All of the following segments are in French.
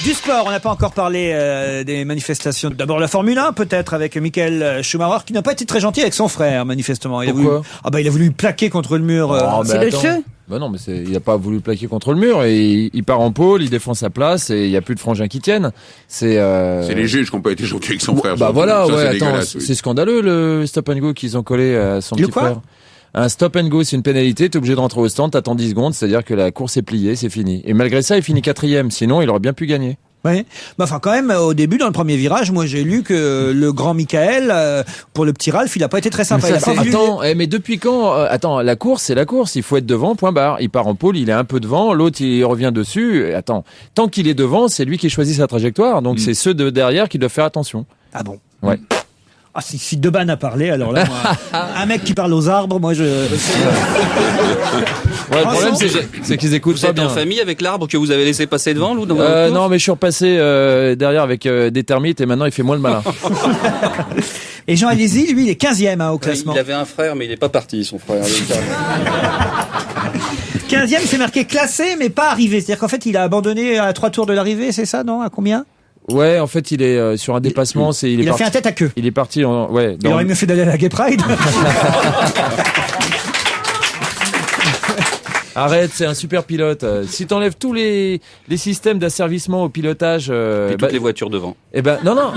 Du sport, on n'a pas encore parlé des manifestations. D'abord la Formule 1 peut-être avec Michael Schumacher qui n'a pas été très gentil avec son frère manifestement. Il a voulu plaquer contre le mur. C'est le jeu. Bah non, mais il a pas voulu plaquer contre le mur et il part en pôle, il défend sa place et il y a plus de frangins qui tiennent. C'est les juges qui n'ont pas été gentils avec son frère. Bah voilà, ça, ouais, attends, c'est scandaleux le stop and go qu'ils ont collé à son petit frère. Un stop and go, c'est une pénalité, t'es obligé de rentrer au stand, t'attends 10 secondes, c'est-à-dire que la course est pliée, c'est fini. Et malgré ça, il finit 4e, sinon il aurait bien pu gagner. Oui, mais enfin quand même au début dans le premier virage, moi j'ai lu que le grand Michael pour le petit Ralph, il a pas été très sympa. Mais depuis quand la course c'est la course, il faut être devant, point barre. Il part en pôle, il est un peu devant, l'autre il revient dessus. Tant qu'il est devant, c'est lui qui choisit sa trajectoire, donc c'est ceux de derrière qui doivent faire attention. Ah bon? Ouais. Ah, si Deban a parlé, alors là, moi, un mec qui parle aux arbres, moi je... Ouais, le problème, c'est qu'ils écoutent pas bien. Vous êtes en famille avec l'arbre que vous avez laissé passer devant, Lou, non, mais je suis repassé derrière avec des termites et maintenant il fait moins le malin. Et Jean Alési, lui, il est 15e au classement. Il avait un frère, mais il n'est pas parti, son frère. 15e, il s'est marqué classé, mais pas arrivé. C'est-à-dire qu'en fait, il a abandonné à 3 tours de l'arrivée, c'est ça, non? À combien? Ouais, en fait, il est sur un dépassement. Il a fait un tête à queue. Il est parti il aurait mieux fait d'aller à la Gay Pride. Arrête, c'est un super pilote. Si t'enlèves tous les systèmes d'asservissement au pilotage, et toutes les voitures devant. Non.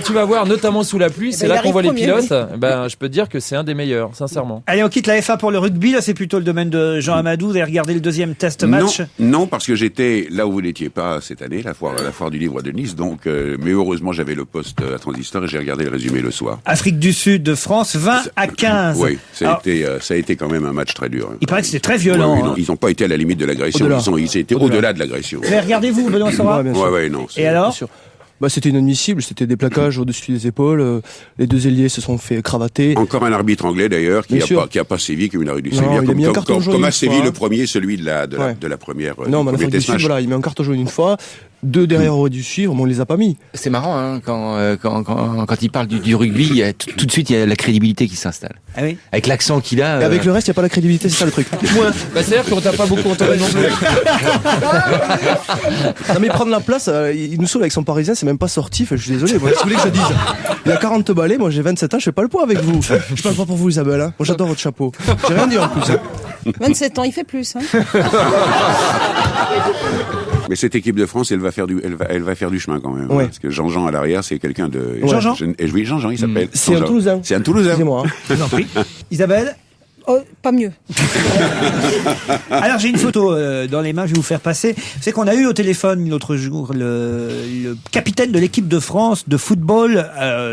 Tu vas voir, notamment sous la pluie, c'est là qu'on voit les pilotes. Je peux te dire que c'est un des meilleurs, sincèrement. Allez, on quitte la F1 pour le rugby. Là, c'est plutôt le domaine de Jean Amadou. Vous avez regardé le deuxième test match? Non, parce que j'étais là où vous n'étiez pas cette année, la foire du livre de Nice. Donc, mais heureusement, j'avais le poste à Transistor et j'ai regardé le résumé le soir. Afrique du Sud de France, 20-15. Oui, ça a été quand même un match très dur. Il paraît que c'était très violent. Ouais, ils n'ont pas été à la limite de l'agression. Ils étaient au-delà de l'agression. Mais regardez-vous, Benoît Sora. Non. Et alors? C'était inadmissible, c'était des plaquages au-dessus des épaules, les deux ailiers se sont fait cravater. Encore un arbitre anglais d'ailleurs qui a pas sévi, comme il aurait dû sévir, comme a sévi le premier, celui de la première. Non, mais l'Afrique du Sud, il met un carton jaune une fois, deux derrière auraient dû suivre, mais on les a pas mis. C'est marrant, hein, quand il parle du rugby, tout de suite il y a la crédibilité qui s'installe. Ah oui. Avec l'accent qu'il a. Et avec le reste, il n'y a pas la crédibilité, c'est ça le truc. C'est-à-dire qu'on t'a pas beaucoup entendu non plus. Non mais prendre la place, il nous saoule avec son parisien, c'est même pas sorti, je suis désolé, moi, si vous voulez que je dise. Il a 40 balais, moi j'ai 27 ans, je fais pas le poids avec vous. Je parle pas pour vous Isabelle, hein. Moi j'adore votre chapeau. J'ai rien dit en plus. 27 ans, il fait plus, hein. Mais cette équipe de France, elle va faire du chemin quand même. Ouais. Parce que Jean-Jean à l'arrière, c'est quelqu'un de... Jean-Jean? Oui, Jean-Jean, il s'appelle. C'est un Toulousain. C'est un Toulousain. Excusez-moi. Je vous en prie. Isabelle? Oh, pas mieux. Alors j'ai une photo dans les mains, je vais vous faire passer. C'est qu'on a eu au téléphone l'autre jour le capitaine de l'équipe de France de football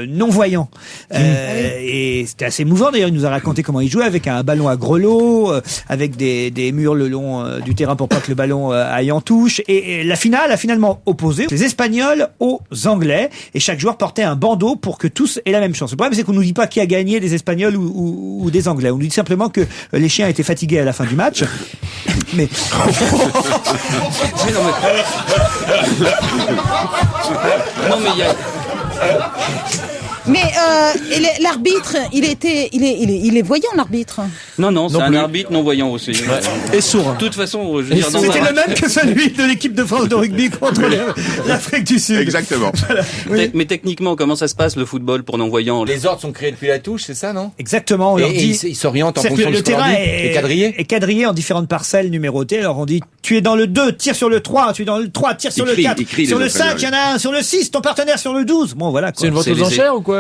non-voyant. Et c'était assez émouvant d'ailleurs, il nous a raconté comment il jouait avec un ballon à grelots, avec des murs le long du terrain pour pas que le ballon aille en touche. Et la finale a finalement opposé les Espagnols aux Anglais et chaque joueur portait un bandeau pour que tous aient la même chance. Le problème c'est qu'on nous dit pas qui a gagné, des Espagnols ou des Anglais. On nous dit simplement que les chiens étaient fatigués à la fin du match. Mais non mais il y a... Mais l'arbitre, il est voyant, l'arbitre. Non, c'est un arbitre non-voyant aussi. Et sourd. De toute façon, je veux dire, c'était le même que celui de l'équipe de France de rugby contre l'Afrique du Sud. Exactement. Voilà. Oui. Mais techniquement, comment ça se passe le football pour non-voyants? Les ordres sont créés depuis la touche, c'est ça, non? Exactement. On leur dit. Ils s'orientent en C'est-à-dire fonction que de ce qu'on leur dit. Et quadrillé. Est quadrillé en différentes parcelles numérotées. Alors on dit, tu es dans le 2, tire sur le 3, tu es dans le 3, tire sur le 4, sur le 5, il y en a un, sur le 6, ton partenaire sur le 12. Bon, voilà, quoi. C'est une vente aux enchères ou quoi?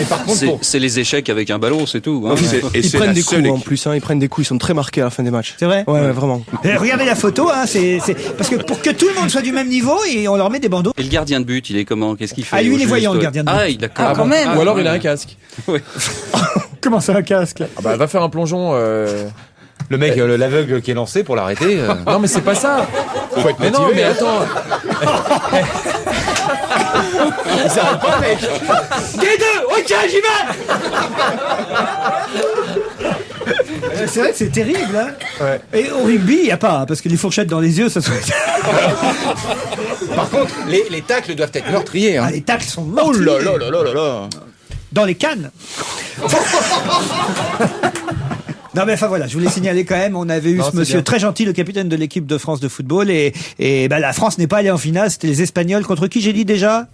Par contre, c'est les échecs avec un ballon, c'est tout. Hein. Ils prennent des coups en plus, hein, ils prennent des coups, ils sont très marqués à la fin des matchs. C'est vrai? Ouais, vraiment. Et regardez la photo, hein, c'est parce que pour que tout le monde soit du même niveau et on leur met des bandeaux. Et le gardien de but, il est comment? Qu'est-ce qu'il fait? Ah, lui, il est voyant, le gardien de but. Ah, d'accord. Ah, quand même. Ou alors il a un casque. Oui. Comment ça, un casque là? Va faire un plongeon. le mec, l'aveugle qui est lancé pour l'arrêter. Non mais c'est pas ça. Faut être Mais non, motivé, mais hein. attends. Il s'arrête pas, mec. D2, ok, j'y vais. C'est vrai que c'est terrible, hein. Ouais. Et au rugby, il n'y a pas, hein, parce que les fourchettes dans les yeux, ça serait... Par contre, les tacles doivent être meurtriers. Hein. Ah, les tacles sont Oh mortiers. là là là là là là. Dans les cannes. Non mais enfin voilà, je voulais signaler quand même, on avait eu Non, ce c'est monsieur bien. très gentil, le capitaine de l'équipe de France de football, et bah, la France n'est pas allée en finale, c'était les Espagnols contre qui j'ai dit déjà?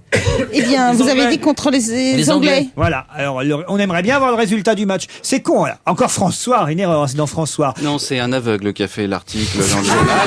Eh bien, vous avez dit contre les Anglais. Voilà, alors on aimerait bien avoir le résultat du match. C'est con, là. Encore François, une erreur, c'est dans François. Non, c'est un aveugle qui a fait l'article dans le journal.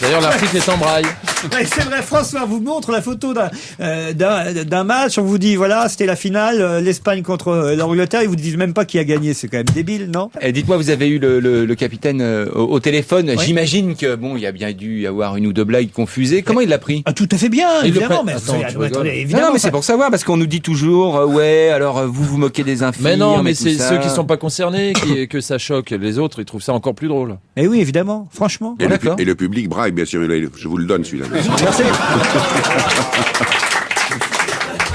D'ailleurs, l'article est en braille. Ouais, c'est vrai, François vous montre la photo d'un match, on vous dit voilà, c'était la finale, l'Espagne contre l'Angleterre, ils vous disent même pas qui a gagné, c'est quand même débile, non? Dites-moi, vous avez eu le capitaine au téléphone. Oui. J'imagine que bon, il y a bien dû y avoir une ou deux blagues confusées. Comment il l'a pris? Ah, tout à fait bien, Il le évidemment, prête- mais Attends, tu rigoles. attendez, évidemment. Non, mais ça- c'est pour savoir parce qu'on nous dit toujours ouais, alors vous vous moquez des infirmes. Mais non, mais tout c'est ça. ceux qui sont pas concernés que ça choque. Les autres, ils trouvent ça encore plus drôle. Eh oui, évidemment, franchement. Et, D'accord. et le public braille, bien sûr. Je vous le donne, celui-là. Merci.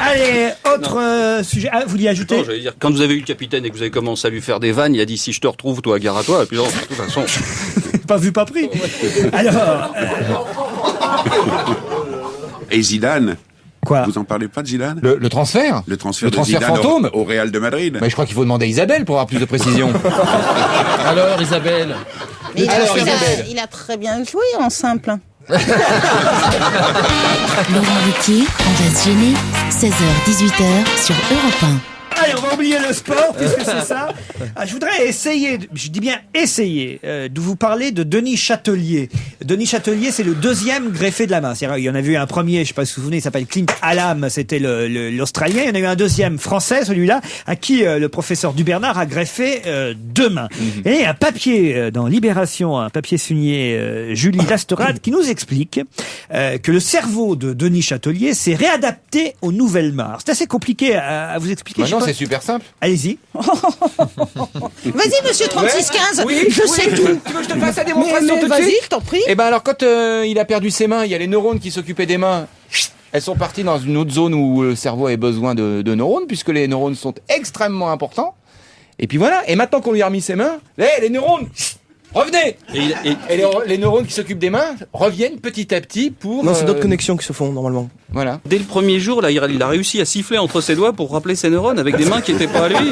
Allez, autre sujet. Ah, vous voulez ajouter? Non, j'allais dire, quand vous avez eu le capitaine et que vous avez commencé à lui faire des vannes, il a dit si je te retrouve, toi, gare à toi. Et puis, non, de toute façon. Pas vu, pas pris. Alors, Et Zidane, quoi? vous en parlez pas de Zidane? Le transfert. Le transfert Le de transfert Zidane fantôme. au Real de Madrid. Bah, je crois qu'il faut demander à Isabelle pour avoir plus de précision. Alors, Isabelle. Mais Alors, Isabelle. il a très bien joué en simple. Laurent Ruquier, on va se gêner. 16h-18h sur Europe 1. Allez, on va oublier le sport, puisque c'est ça. Ah, je voudrais essayer, je dis bien essayer, de vous parler de Denis Châtelier. Denis Châtelier, c'est le deuxième greffé de la main. C'est-à-dire, il y en avait eu un premier, je sais pas si vous vous souvenez, il s'appelle Clint Hallam, c'était l'Australien. Il y en a eu un deuxième français, celui-là, à qui le professeur Dubernard a greffé deux mains. Et un papier dans Libération, un papier signé Julie Lasterade, qui nous explique que le cerveau de Denis Châtelier s'est réadapté aux nouvelles mains. Alors, c'est assez compliqué à vous expliquer. Bah Je sais non, pas- c'est super simple. Allez-y. Vas-y, monsieur 3615. Je sais tout. Tu veux que je te fasse la Mais démonstration tout de vas-y, suite? je t'en prie. Eh ben alors quand il a perdu ses mains, il y a les neurones qui s'occupaient des mains. Elles sont parties dans une autre zone où le cerveau avait besoin de neurones, puisque les neurones sont extrêmement importants. Et puis voilà. Et maintenant qu'on lui a remis ses mains, les neurones, revenez. Et les neurones qui s'occupent des mains reviennent petit à petit pour. Non, c'est d'autres connexions qui se font normalement. Voilà. Dès le premier jour, là, il a réussi à siffler entre ses doigts pour rappeler ses neurones avec des mains qui n'étaient pas à lui.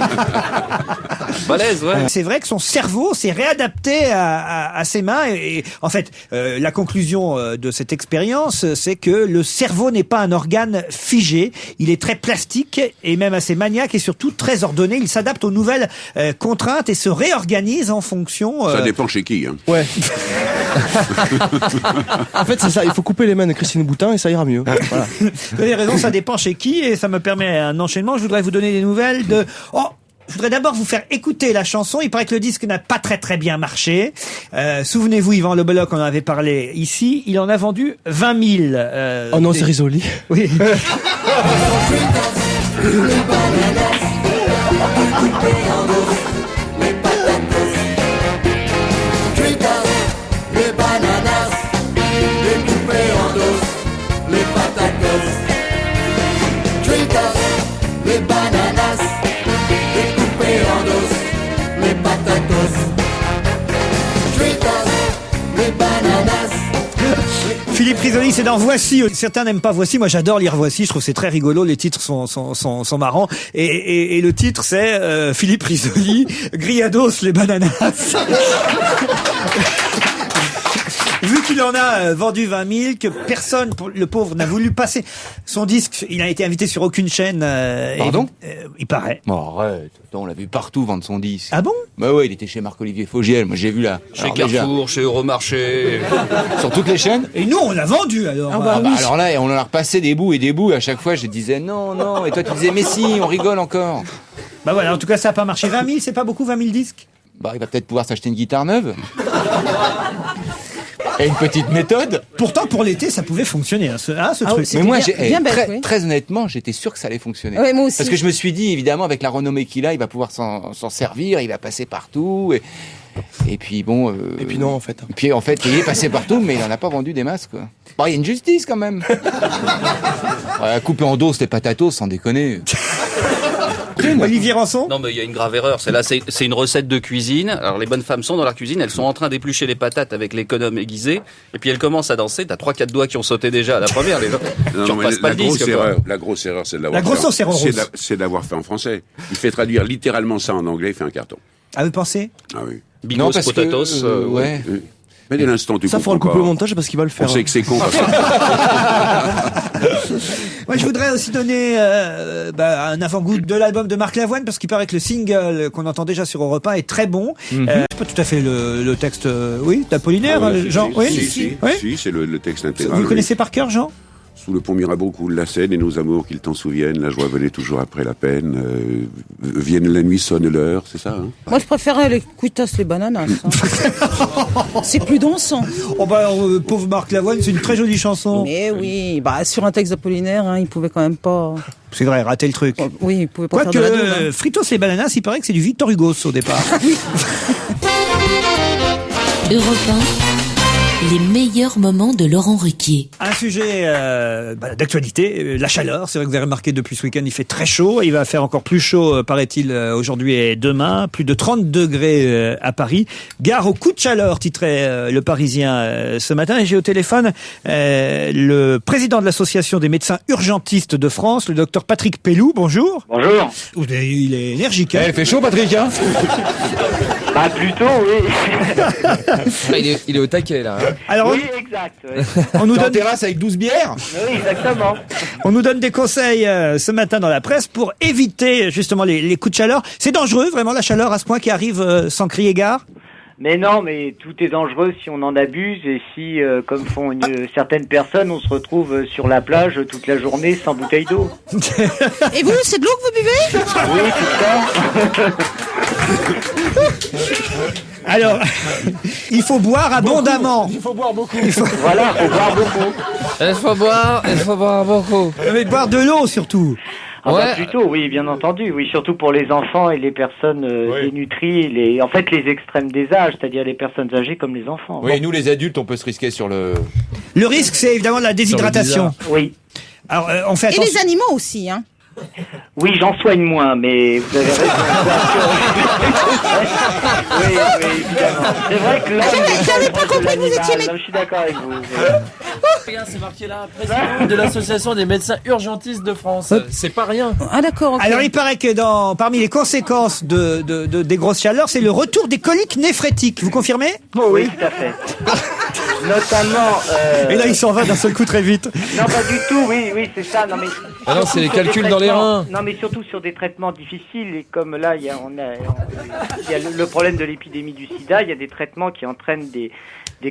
Balèze, ouais. C'est vrai que son cerveau s'est réadapté à ses mains et en fait, la conclusion de cette expérience, c'est que le cerveau n'est pas un organe figé. Il est très plastique et même assez maniaque et surtout très ordonné. Il s'adapte aux nouvelles contraintes et se réorganise en fonction. Ça dépend chez qui. Hein. Ouais. En fait, c'est ça. Il faut couper les mains de Christine Boutin et ça ira mieux. Voilà. Vous avez raison, ça dépend chez qui et ça me permet un enchaînement. Je voudrais vous donner des nouvelles de. Oh. Je voudrais d'abord vous faire écouter la chanson. Il paraît que le disque n'a pas très bien marché. Souvenez-vous, Yvan Le Bolloc, on en avait parlé ici. Il en a vendu 20 000. Oh non, c'est Risoli. Oui. Philippe Risoli, c'est dans Voici. Certains n'aiment pas Voici. Moi, j'adore lire Voici. Je trouve que c'est très rigolo. Les titres sont marrants. Et le titre, c'est Philippe Risoli, Griados les bananas. Vu qu'il en a vendu 20 000, que personne, le pauvre, n'a voulu passer son disque, il n'a été invité sur aucune chaîne. Pardon il paraît. Bon, arrête. Attends, on l'a vu partout vendre son disque. Ah bon? Bah ouais, il était chez Marc-Olivier Fogiel. Moi, j'ai vu là. Chez Alors, déjà, Carrefour, chez Euromarché. sur toutes les chaînes. Et nous, on l'a vendu alors. Ah bah alors là, on en a repassé des bouts et des bouts. Et à chaque fois, je disais non. Et toi, tu disais mais si, on rigole encore. Bah voilà, en tout cas, ça n'a pas marché. 20 000, c'est pas beaucoup, 20 000 disques? Bah, il va peut-être pouvoir s'acheter une guitare neuve. Et une petite méthode. Pourtant, pour l'été, ça pouvait fonctionner, hein, ce Ah truc. oui, Mais moi, bien bête, très, oui. très honnêtement, j'étais sûr que ça allait fonctionner. Ouais, moi aussi. Parce que je me suis dit, évidemment, avec la renommée qu'il a, il va pouvoir s'en servir, il va passer partout. Et puis bon. Et puis non, en fait. Et puis en fait, il est passé partout, mais il en a pas vendu des masses, quoi. Bon, il y a une justice quand même. Couper en dos, c'était patatos, sans déconner. Olivier Rançon. Non, mais il y a une grave erreur. C'est une recette de cuisine. Alors, les bonnes femmes sont dans la cuisine, elles sont en train d'éplucher les patates avec l'économe aiguisé, et puis elles commencent à danser. T'as 3-4 doigts qui ont sauté déjà à la première. Les gens, tu repasses pas le disque. La grosse erreur, c'est de l'avoir La grosse sauce, c'est d'avoir fait en français. Il fait traduire littéralement ça en anglais, il fait un carton. Ah, vous pensez? Ah oui. Bigos, potatoes. Ouais. Mais dès l'instant, tu Ça, comprends faudra le couper pas. au montage parce qu'il va le faire. On sait que c'est con. Moi, je voudrais aussi donner un avant-goût de l'album de Marc Lavoine, parce qu'il paraît que le single qu'on entend déjà sur Europe 1 est très bon. C'est pas tout à fait le texte, oui, d'Apollinaire, Jean. Oui, Si, c'est le texte intégral. Vous le connaissez par cœur, Jean? Sous le pont Mirabeau coule la Seine et nos amours qu'ils t'en souviennent, la joie venait toujours après la peine, vienne la nuit, sonne l'heure, c'est ça, hein? Moi, je préférais les cuitas, les bananas. C'est plus dansant. Oh pauvre Marc Lavoine, c'est une très jolie chanson. Mais oui, sur un texte d'Apollinaire, il pouvait quand même pas... C'est vrai, rater le truc. Oui, il pouvait pas faire de la double. Fritos et bananas, il paraît que c'est du Victor Hugo au départ. Europe 1, les meilleurs moments de Laurent Ruquier. Un sujet d'actualité, la chaleur. C'est vrai que vous avez remarqué depuis ce week-end, il fait très chaud. Il va faire encore plus chaud, paraît-il, aujourd'hui et demain. Plus de 30 degrés à Paris. Gare au coup de chaleur, titrait Le Parisien ce matin. Et j'ai au téléphone le président de l'association des médecins urgentistes de France, le docteur Patrick Pelloux. Bonjour. Bonjour. Il est énergique. Hein. Il fait chaud, Patrick, hein? Bah plutôt, oui. Il est au taquet, là. Hein. Alors, oui, exact. Oui. On nous donne terrasse avec 12 bières? Oui, exactement. On nous donne des conseils ce matin dans la presse pour éviter justement les coups de chaleur. C'est dangereux, vraiment, la chaleur à ce point qui arrive sans crier gare? Mais non, mais tout est dangereux si on en abuse et si, comme font certaines personnes, on se retrouve sur la plage toute la journée sans bouteille d'eau. Et vous, c'est de l'eau que vous buvez? Oui, c'est ça. Alors, il faut boire abondamment. Il faut boire beaucoup. Voilà, faut boire beaucoup. Il faut boire beaucoup. Mais boire de l'eau surtout. Ah bah plutôt, oui, bien entendu, oui, surtout pour les enfants et les personnes dénutries, en fait les extrêmes des âges, c'est-à-dire les personnes âgées comme les enfants. Oui, nous les adultes, on peut se risquer sur le... Le risque, c'est évidemment la déshydratation. Oui. Alors, on fait Et attention. les animaux aussi, hein. Oui, j'en soigne moins, mais vous avez raison. Oui, évidemment. C'est vrai que là, J'avais pas compris que vous étiez je suis d'accord avec vous. Regarde, c'est marqué là, président de l'association des médecins urgentistes de France. C'est pas rien. Ah d'accord, ok. Alors, il paraît que parmi les conséquences des grosses chaleurs, c'est le retour des coliques néphrétiques. Vous confirmez? Oui, tout à fait. Notamment... Et là, il s'en va d'un seul coup très vite. Non, pas du tout, oui, c'est ça. Non, mais... Ah non, c'est les calculs dans les reins. Non, mais surtout sur des traitements difficiles. Et comme là, il y a le problème de l'épidémie du sida, il y a des traitements qui entraînent des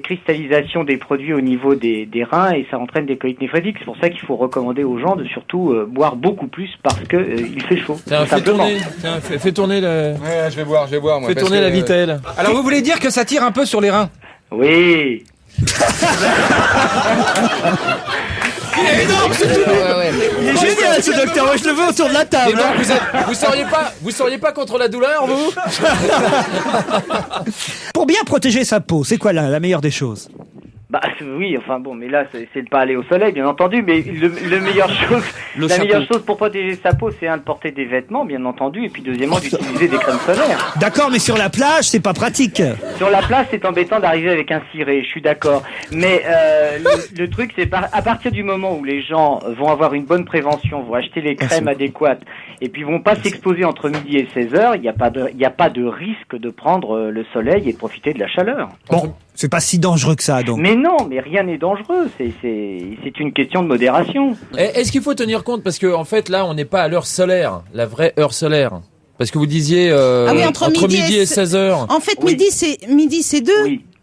cristallisations des produits au niveau des reins et ça entraîne des coliques néphrétiques. C'est pour ça qu'il faut recommander aux gens de surtout boire beaucoup plus parce que il fait chaud. Fais tourner le... Ouais, je vais boire, moi. Fais tourner la vitelle. Alors, vous voulez dire que ça tire un peu sur les reins? Oui. Il est énorme, ce truc. Il est génial, ce docteur. Moi, je le veux autour de la table. Et donc, vous seriez pas contre la douleur, vous? Pour bien protéger sa peau, c'est quoi la meilleure des choses? Bah oui, enfin bon, mais là c'est de pas aller au soleil, bien entendu, mais la meilleure chose pour protéger sa peau, c'est de porter des vêtements, bien entendu, et puis deuxièmement d'utiliser des crèmes solaires. D'accord, mais sur la plage, c'est pas pratique. Sur la plage, c'est embêtant d'arriver avec un ciré, je suis d'accord. Mais le truc, c'est à partir du moment où les gens vont avoir une bonne prévention, vont acheter les crèmes adéquates, et puis vont pas s'exposer entre midi et 16h, il n'y a pas de risque de prendre le soleil et de profiter de la chaleur. Bon, c'est pas si dangereux que ça, donc. Mais non, mais rien n'est dangereux. C'est une question de modération. Est-ce qu'il faut tenir compte, parce que en fait là, on n'est pas à l'heure solaire, la vraie heure solaire. Parce que vous disiez entre midi et 16h. En fait, midi c'est 2.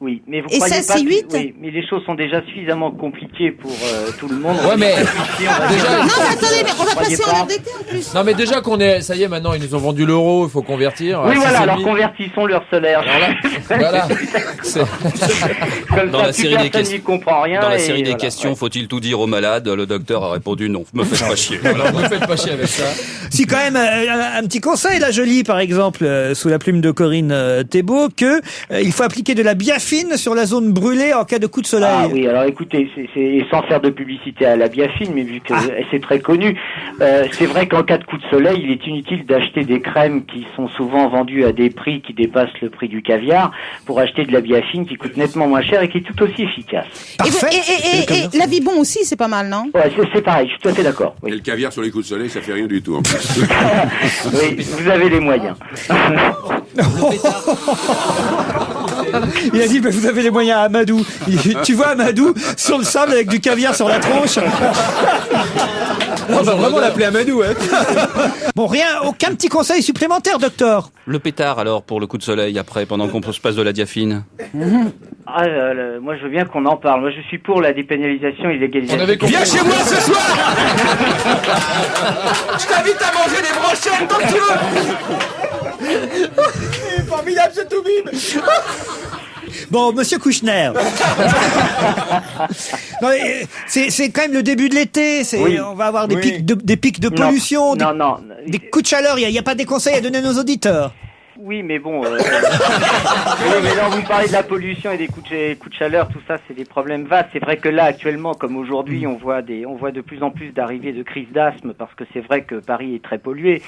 Oui, mais vous et croyez ça, pas c'est 8 oui, mais les choses sont déjà suffisamment compliquées pour tout le monde. Ouais, mais déjà... Non, mais attendez, mais on va passer en heure d'été en plus. Non, mais déjà qu'on est... Ça y est, maintenant, ils nous ont vendu l'euro, il faut convertir. Oui, voilà, alors convertissons l'heure solaire. Voilà. Dans la série des questions, comprend rien. Dans la série des questions, faut-il tout dire aux malades? Le docteur a répondu non. Me faites pas chier. Alors, me faites pas chier avec ça. Si quand même un petit conseil, là je lis par exemple sous la plume de Corinne Thébault que il faut appliquer de la bienfaisance biafine sur la zone brûlée en cas de coup de soleil. Ah oui, alors écoutez, c'est sans faire de publicité à la biafine, mais vu que c'est très connu, c'est vrai qu'en cas de coup de soleil, il est inutile d'acheter des crèmes qui sont souvent vendues à des prix qui dépassent le prix du caviar pour acheter de la biafine qui coûte nettement moins cher et qui est tout aussi efficace. Parfait. Et la Vibon aussi, c'est pas mal, non? Ouais, c'est pareil, je suis tout à fait d'accord. Oui. Et le caviar sur les coups de soleil, ça fait rien du tout en plus. Oui, vous avez les moyens. Il a dit, mais vous avez les moyens à Amadou. Tu vois Amadou sur le sable avec du caviar sur la tronche. On va vraiment l'appeler Amadou, hein. Bon, aucun petit conseil supplémentaire, docteur? Le pétard alors pour le coup de soleil après pendant qu'on se passe de la diaphine. Ah, moi je veux bien qu'on en parle. Moi je suis pour la dépénalisation et l'égalisation. Viens chez moi ce soir. Je t'invite à manger des brochettes tant que tu veux. Formidable ce Toubib. Bon, monsieur Kouchner. Non, c'est quand même le début de l'été. Oui. On va avoir des pics de pollution, des coups de chaleur. Il n'y a pas des conseils à donner à nos auditeurs? Oui, mais bon. Oui, mais là, vous parlez de la pollution et des coups de chaleur, tout ça, c'est des problèmes vastes. C'est vrai que là, actuellement, comme aujourd'hui, on voit de plus en plus d'arrivées de crises d'asthme parce que c'est vrai que Paris est très pollué,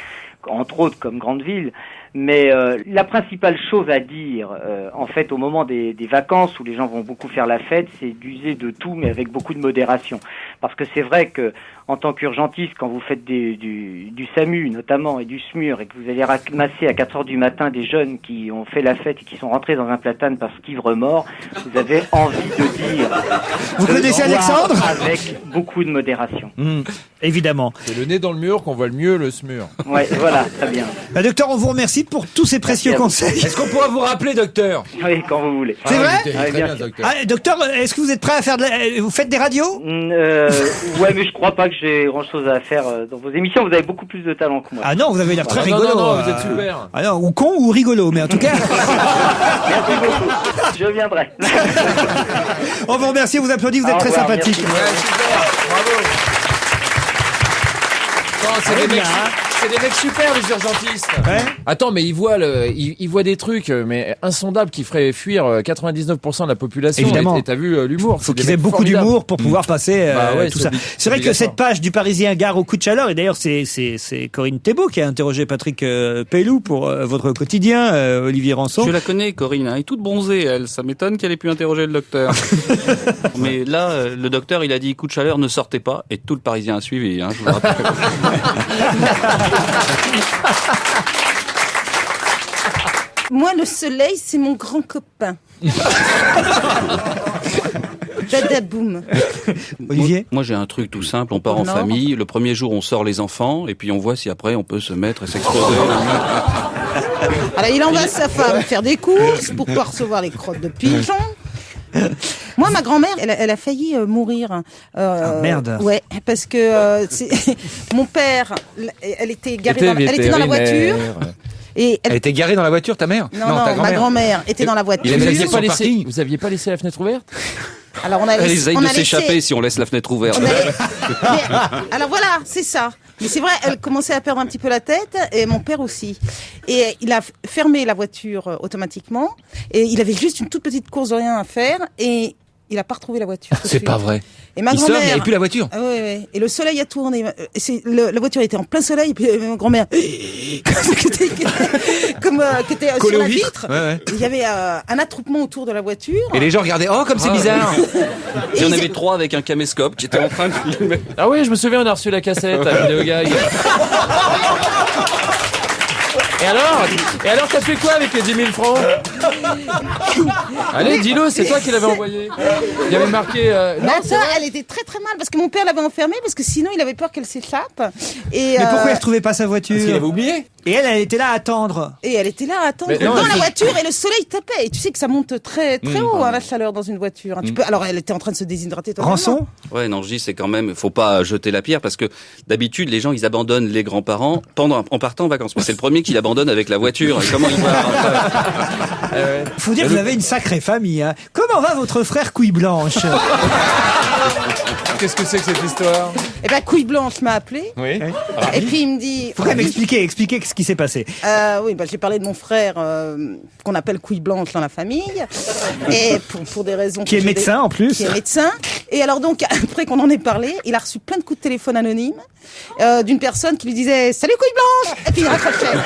entre autres comme grande ville. Mais la principale chose à dire, en fait, au moment des vacances où les gens vont beaucoup faire la fête, c'est d'user de tout, mais avec beaucoup de modération. Parce que c'est vrai que en tant qu'urgentiste, quand vous faites du SAMU notamment et du SMUR et que vous allez ramasser à 4 heures du matin des jeunes qui ont fait la fête et qui sont rentrés dans un platane parce qu'ivres morts, vous avez envie de dire... Vous connaissez Alexandre? Avec beaucoup de modération. Évidemment. C'est le nez dans le mur qu'on voit le mieux le SMUR. Ouais, voilà, très bien. Docteur, on vous remercie pour tous ces précieux conseils. Est-ce qu'on pourra vous rappeler, docteur? Oui, quand vous voulez. C'est vrai? Très bien, docteur. Ah, docteur, est-ce que vous êtes prêt à faire vous faites des radios? Ouais, mais je crois pas que j'ai grand chose à faire dans vos émissions. Vous avez beaucoup plus de talent que moi. Ah non, vous avez l'air très Ah, rigolo. non, vous êtes super. Ah non, ou con ou rigolo, mais en tout cas. Merci beaucoup. Je viendrai. On vous remercie, on vous applaudit, vous êtes très revoir, sympathique. merci. Bravo. Non, c'est des mecs super, les urgentistes. Ouais. Attends, mais ils voient des trucs, mais insondables qui feraient fuir 99% de la population. Évidemment. Et t'as vu l'humour. Faut qu'ils aient beaucoup d'humour pour pouvoir passer Bah ouais, tout c'est ça. C'est vrai que obligatoire. cette page du Parisien gare au coup de chaleur, et d'ailleurs c'est Corinne Thébault qui a interrogé Patrick Pellou pour votre quotidien, Olivier Rançon. Je la connais, Corinne, elle est toute bronzée, elle. Ça m'étonne qu'elle ait pu interroger le docteur. Mais là, le docteur, il a dit coup de chaleur, ne sortez pas, et tout le Parisien a suivi. Hein, je vous le rappelle. Moi, le soleil, c'est mon grand copain. Dadaboum. Olivier? Moi, j'ai un truc tout simple. On part en Non. famille. Le premier jour, on sort les enfants, et puis on voit si après on peut se mettre et s'exposer. Alors, il envoie sa femme faire des courses pour pouvoir recevoir les crottes de pigeons. Moi, ma grand-mère, elle a failli mourir. Merde. Ouais, parce que mon père, elle était garée elle était dans la voiture. Et Elle était garée dans la voiture, ta mère? Non, ma grand-mère était dans la voiture. Il avait Vous laissé aviez pas son parking. vous aviez pas laissé la fenêtre ouverte? Alors on a Elle laissé, essaye on de a laissé- s'échapper si on laisse la fenêtre ouverte. on a- Mais, alors voilà, c'est ça. Mais c'est vrai, elle commençait à perdre un petit peu la tête, et mon père aussi. Et il a fermé la voiture automatiquement, et il avait juste une toute petite course de rien à faire, et il a pas retrouvé la voiture. tout de C'est suite. pas vrai. Et ma Il sort, il n'y grand-mère. avait plus la voiture. Ah ouais, ouais. Et le soleil a tourné. La voiture était en plein soleil, et puis ma grand-mère qui était Collé sur aux la vitres. vitre. Ouais, ouais. Il y avait un attroupement autour de la voiture. Et les gens regardaient, oh, comme c'est bizarre. Il y en ils- avait 3 avec un caméscope qui étaient en train de filmer. Ah oui, je me souviens, on a reçu la cassette à Vidéo Gag. Et alors, t'as fait quoi avec les 10 000 francs? Allez, dis-le, c'est toi qui l'avais envoyé. Il y avait marqué... Mais non, ça, elle était très très mal parce que mon père l'avait enfermée parce que sinon il avait peur qu'elle s'échappe. Et Mais pourquoi il ne retrouvait pas sa voiture? Parce qu'il avait oublié. Et elle était là à attendre. et elle était là à attendre Mais non, dans mais la c'est- voiture et le soleil tapait. Et tu sais que ça monte très très haut la chaleur dans une voiture. Tu peux. Alors elle était en train de se déshydrater totalement. Rançon? Ouais, non, je dis, c'est quand même, faut pas jeter la pierre parce que d'habitude, les gens, ils abandonnent les grands-parents en partant en vacances. Moi, c'est le premier qui l'abandonne avec la voiture. Et comment il va Faut dire que vous avez une sacrée famille. Hein. Comment va votre frère Couille Blanche? Qu'est-ce que c'est que cette histoire? Et ben Couille Blanche m'a appelé Oui. et puis il me dit. Faut quand même expliquer ce Qu'est-ce qui s'est passé? Oui, j'ai parlé de mon frère qu'on appelle couille blanche dans la famille, et pour des raisons Qui est médecin en plus. qui est médecin. Et alors donc après qu'on en ait parlé, il a reçu plein de coups de téléphone anonymes d'une personne qui lui disait salut couille blanche, et puis il raccrochait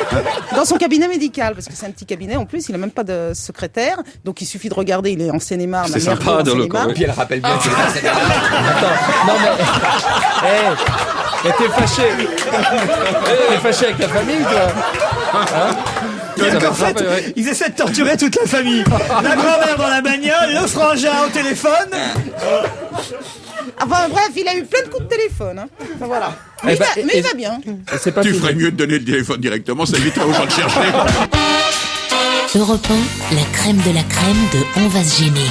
dans son cabinet médical, parce que c'est un petit cabinet en plus, il a même pas de secrétaire, donc il suffit de regarder, il est en Seine-et-Marne. C'est sympa dans le coin. Puis elle rappelle bien qu'il est passé là. Attends, non mais... Mais t'es fâché. T'es fâché avec ta famille, toi. Hein? Donc, en fait, ils essaient de torturer toute la famille. La grand-mère dans la bagnole, le frangin au téléphone. Enfin bref, il a eu plein de coups de téléphone. Hein. Enfin, voilà. Mais, il va bien. C'est pas Tu fini. ferais mieux de donner le téléphone directement, ça éviterait aux gens de chercher. Europe 1, la crème de la crème de On va se gêner.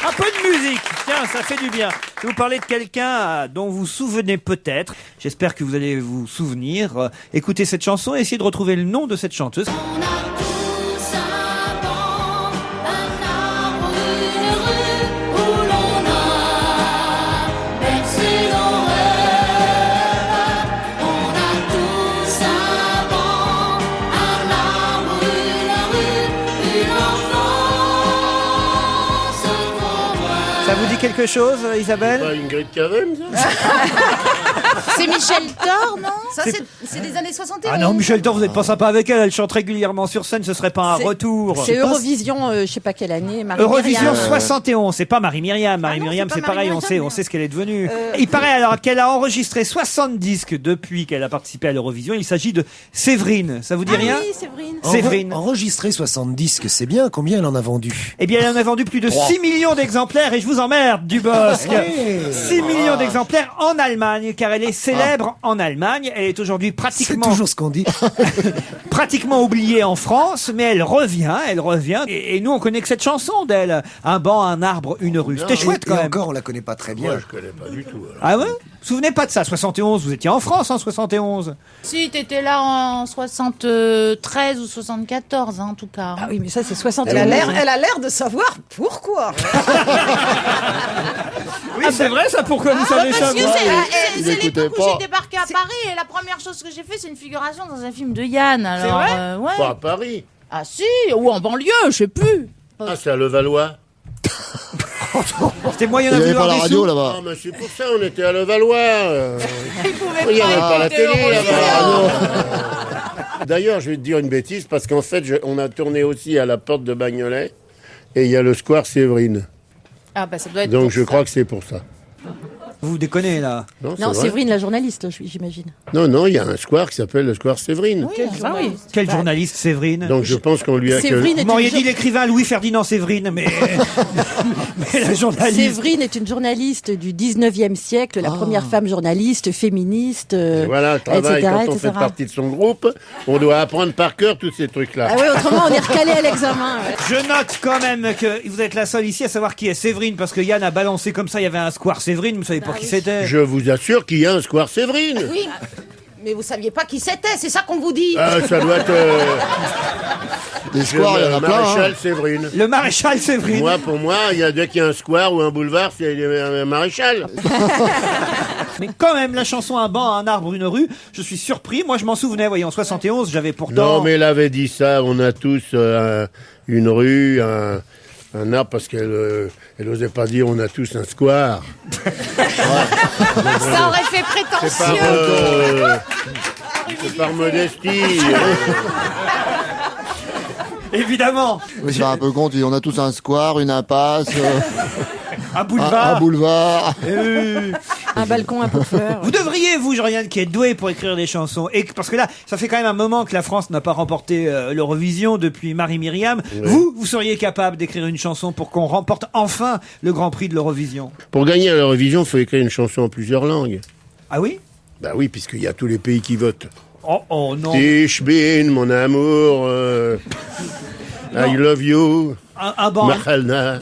Un peu de musique, tiens, ça fait du bien. Je vais vous parler de quelqu'un dont vous vous souvenez peut-être. J'espère que vous allez vous souvenir. Écoutez cette chanson et essayez de retrouver le nom de cette chanteuse. On a tous un banc, un arbre, une rue où l'on a bercé nos rêves. On a tous un banc, un arbre, une rue, une enfance trop loin. Ça vous dit quelque chose, Isabelle? Ingrid Carême, ça? C'est Michel Thor, non? Ça, c'est des années 71. Ah non, Michel Thor, vous n'êtes pas sympa avec elle. Elle chante régulièrement sur scène. Ce serait pas un retour. C'est Eurovision, je sais pas quelle année. Eurovision 71, c'est pas Marie-Myriam. Marie-Myriam, c'est c'est pas pareil, Marie-Myriam, on sait ce qu'elle est devenue. Il paraît alors qu'elle a enregistré 60 disques depuis qu'elle a participé à l'Eurovision. Il s'agit de Séverine. Ça vous dit rien? Oui, Séverine. Séverine. Enregistrer 60 disques, c'est bien. Combien elle en a vendu? Eh bien, elle en a vendu plus de 6 millions d'exemplaires et je vous emmerde, Dubosc. 6 millions d'exemplaires en Allemagne, car elle est célèbre en Allemagne. Elle est aujourd'hui C'est pratiquement, toujours ce qu'on dit. pratiquement oubliée en France, mais elle revient. Et nous, on connaît que cette chanson d'elle. Un banc, un arbre, une rue. C'était chouette quand Et même. encore, on la connaît pas très bien. Moi, je connais pas du tout. Alors. Ah ouais? Vous vous souvenez pas de ça? 71, vous étiez en France en 71. Si, t'étais là en 73 ou 74, hein, en tout cas. Ah oui, mais ça, c'est 60. Elle a l'air de savoir pourquoi. Oui, c'est vrai ça, pourquoi vous savez ça? Parce que vous c'est écoutez l'époque où pas. j'ai débarqué à Paris et la première chose que j'ai fait, c'est une figuration dans un film de Yann. Alors, vrai ouais. Pas à Paris. Ah si, ou en banlieue, je sais plus. Ah, c'est à Levallois. C'était moyen Il n'y avait d'avoir pas la des radio sous. là-bas. Ah, mais c'est pour ça, on était à Levallois. Il pouvait Il n'y avait pas la écouter télé là-bas. Eurovision. D'ailleurs, je vais te dire une bêtise, parce qu'en fait, on a tourné aussi à la porte de Bagnolet, et il y a le square Séverine. Ah bah ça doit être Donc pour je ça. crois que c'est pour ça. Vous déconnez là. Non, c'est vrai. Séverine, la journaliste, j'imagine. Non, il y a un square qui s'appelle le square Séverine. Oui, ah oui. Quel journaliste, Séverine? Donc je pense qu'on lui a... Séverine Vous est m'auriez une dit l'écrivain Louis-Ferdinand Séverine, mais... mais la journaliste... Séverine est une journaliste du 19e siècle, la première femme journaliste, féministe, Et voilà, le travail, etc., quand on fait etc. partie de son groupe, on doit apprendre par cœur tous ces trucs-là. Ah oui, autrement, on est recalé à l'examen. Ouais. Je note quand même que vous êtes la seule ici à savoir qui est Séverine, parce que Yann a balancé comme ça, il y avait un square Séverine, vous savez pas qui c'était. Je vous assure qu'il y a un square Séverine. Oui. Mais vous saviez pas qui c'était, c'est ça qu'on vous dit. Ça doit être... Des squares, il y en a plein. Maréchal Séverine. Le maréchal Séverine. Pour moi, dès qu'il y a un square ou un boulevard, c'est un maréchal. Mais quand même, la chanson Un banc, un arbre, une rue, je suis surpris. Moi, je m'en souvenais, voyez, en 71, j'avais pourtant... Non, mais elle avait dit ça, on a tous une rue, un arbre, parce qu'elle n'osait pas dire on a tous un square. Ça aurait fait prétentieux. C'est par modestie. Évidemment. Oui, c'est un peu con, on a tous un square, une impasse, Un boulevard. un boulevard. Un balcon, un pot de fleurs. Vous devriez, vous, Jean-Yann, qui êtes doué pour écrire des chansons, et parce que là, ça fait quand même un moment que la France n'a pas remporté l'Eurovision depuis Marie-Myriam. Oui. Vous seriez capable d'écrire une chanson pour qu'on remporte enfin le Grand Prix de l'Eurovision. Pour gagner à l'Eurovision, il faut écrire une chanson en plusieurs langues. Ah oui? Bah oui, puisqu'il y a tous les pays qui votent. Oh non. Ich bin, mon amour, I love you, Un banc. Machalna.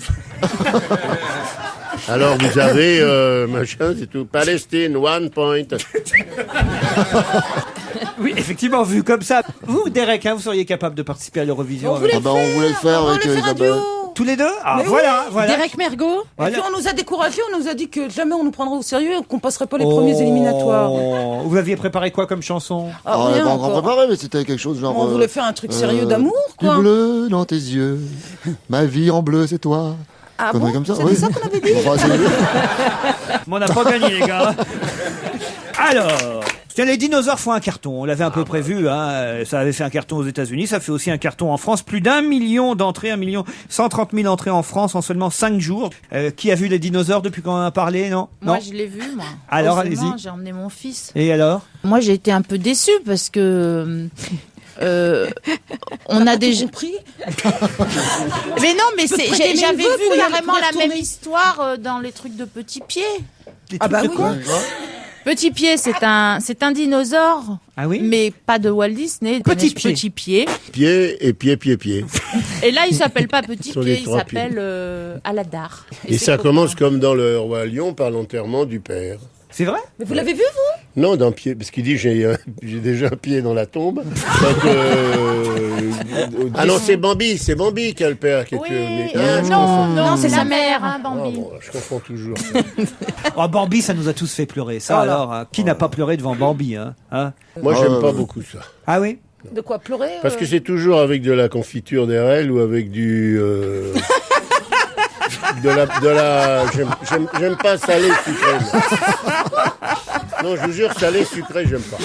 Alors vous avez, machin, c'est tout, Palestine, 1 point. Oui, effectivement, vu comme ça. Vous, Derek, vous seriez capable de participer à l'Eurovision. On voulait Ah bah, on voulait le faire on avec voulait faire un Isabelle. duo. Tous les deux? Ah, Mais voilà, oui. voilà. Derek Mergo. Et puis on nous a découragés, on nous a dit que jamais on nous prendrait au sérieux, qu'on passerait pas les premiers éliminatoires. Vous aviez préparé quoi comme chanson? Ah, on rien pas encore encore. préparé, mais c'était quelque chose genre. On voulait faire un truc sérieux d'amour, Du quoi. bleu dans tes yeux, ma vie en bleu, c'est toi. Ah Connerie bon? comme ça, C'était oui. ça qu'on avait dit? Enfin, c'est- Mais on n'a pas gagné, les gars. Alors, tiens, les dinosaures font un carton. On l'avait un peu prévu. Hein. Ça avait fait un carton aux États-Unis. Ça fait aussi un carton en France. Plus d'1 million d'entrées, 1,130,000 entrées en France en seulement 5 jours. Qui a vu les dinosaures depuis qu'on en a parlé? Non. Moi, Non. je l'ai vu, moi. Alors, Forcément, allez-y. J'ai emmené mon fils. Et alors? Moi, j'ai été un peu déçue parce que on a déjà pris. Mais non, mais c'est, prêter mes j'avais neveux vu pour y carrément la retourner. même histoire dans les trucs de Petit Pied. Ah bah oui. Petit Pied, c'est un dinosaure. Ah oui? Mais pas de Walt Disney. Petit Pied. Petit Pied. Pied et pied. Et là, il s'appelle pas Petit Sur Pied, les il trois s'appelle Aladar. Et c'est ça copain. commence comme dans le Roi Lion par l'enterrement du père. C'est vrai? Mais vous l'avez vu, vous? Non, d'un pied, parce qu'il dit j'ai déjà un pied dans la tombe. Ah non, c'est Bambi qui a le père qui est tué. Mais- Ah, je confonds. Non, c'est la sa mère. mère, hein, Ah, Bambi. bon, je confonds toujours. Oh, Bambi, ça nous a tous fait pleurer. Ça, Voilà. alors, hein, qui n'a pas pleuré devant Bambi, hein? Moi, j'aime pas beaucoup ça. Ah oui? De quoi pleurer? Parce que c'est toujours avec de la confiture d'RL ou avec du... J'aime pas salé sucré. moi. Non, je vous jure, salé sucré, j'aime pas.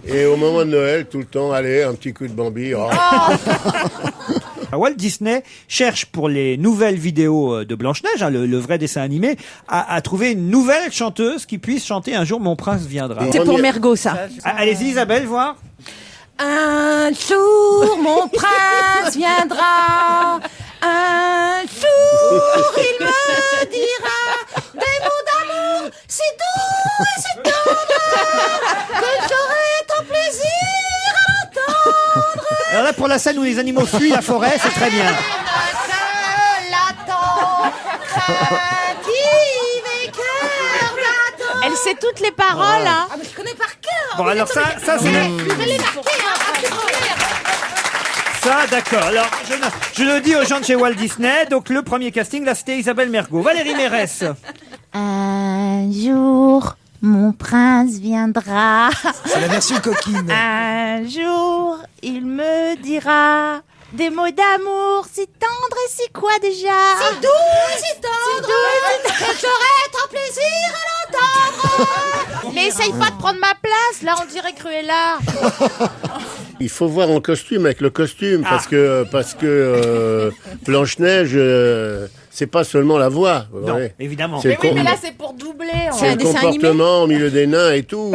Et au moment de Noël, tout le temps, allez, un petit coup de Bambi. Oh. Walt Disney cherche pour les nouvelles vidéos de Blanche-Neige, hein, le vrai dessin animé, à trouver une nouvelle chanteuse qui puisse chanter Un jour mon prince viendra. C'est pour Mergo, ça. Ah, allez-y Isabelle, voir. Un jour, mon prince viendra. Un jour, il me dira des mots d'amour si doux et si tendres que j'aurai tant plaisir à l'entendre. Alors là, pour la scène où les animaux fuient la forêt, c'est très bien. Je l'attends, craintive et cœur battant. Elle sait toutes les paroles, hein. Ah, mais je connais par cœur. Bon, alors ça c'est... Je l'ai marqué, hein. Ça, d'accord. Alors, je le dis aux gens de chez Walt Disney. Donc, le premier casting, là, c'était Isabelle Mergo. Valérie Mérès. Un jour, mon prince viendra. C'est la version coquine. Un jour, il me dira des mots d'amour si tendres et si quoi déjà. Si doux et si tendre que j'aurai tant plaisir à l'entendre. Mais essaye pas de prendre ma place, là on dirait Cruella. Il faut voir en costume, avec le costume, parce que Blanche-Neige, c'est pas seulement la voix. vous Non, voyez. évidemment. C'est Mais le oui, mais com- là c'est pour doubler. c'est le comportement au milieu des nains et tout.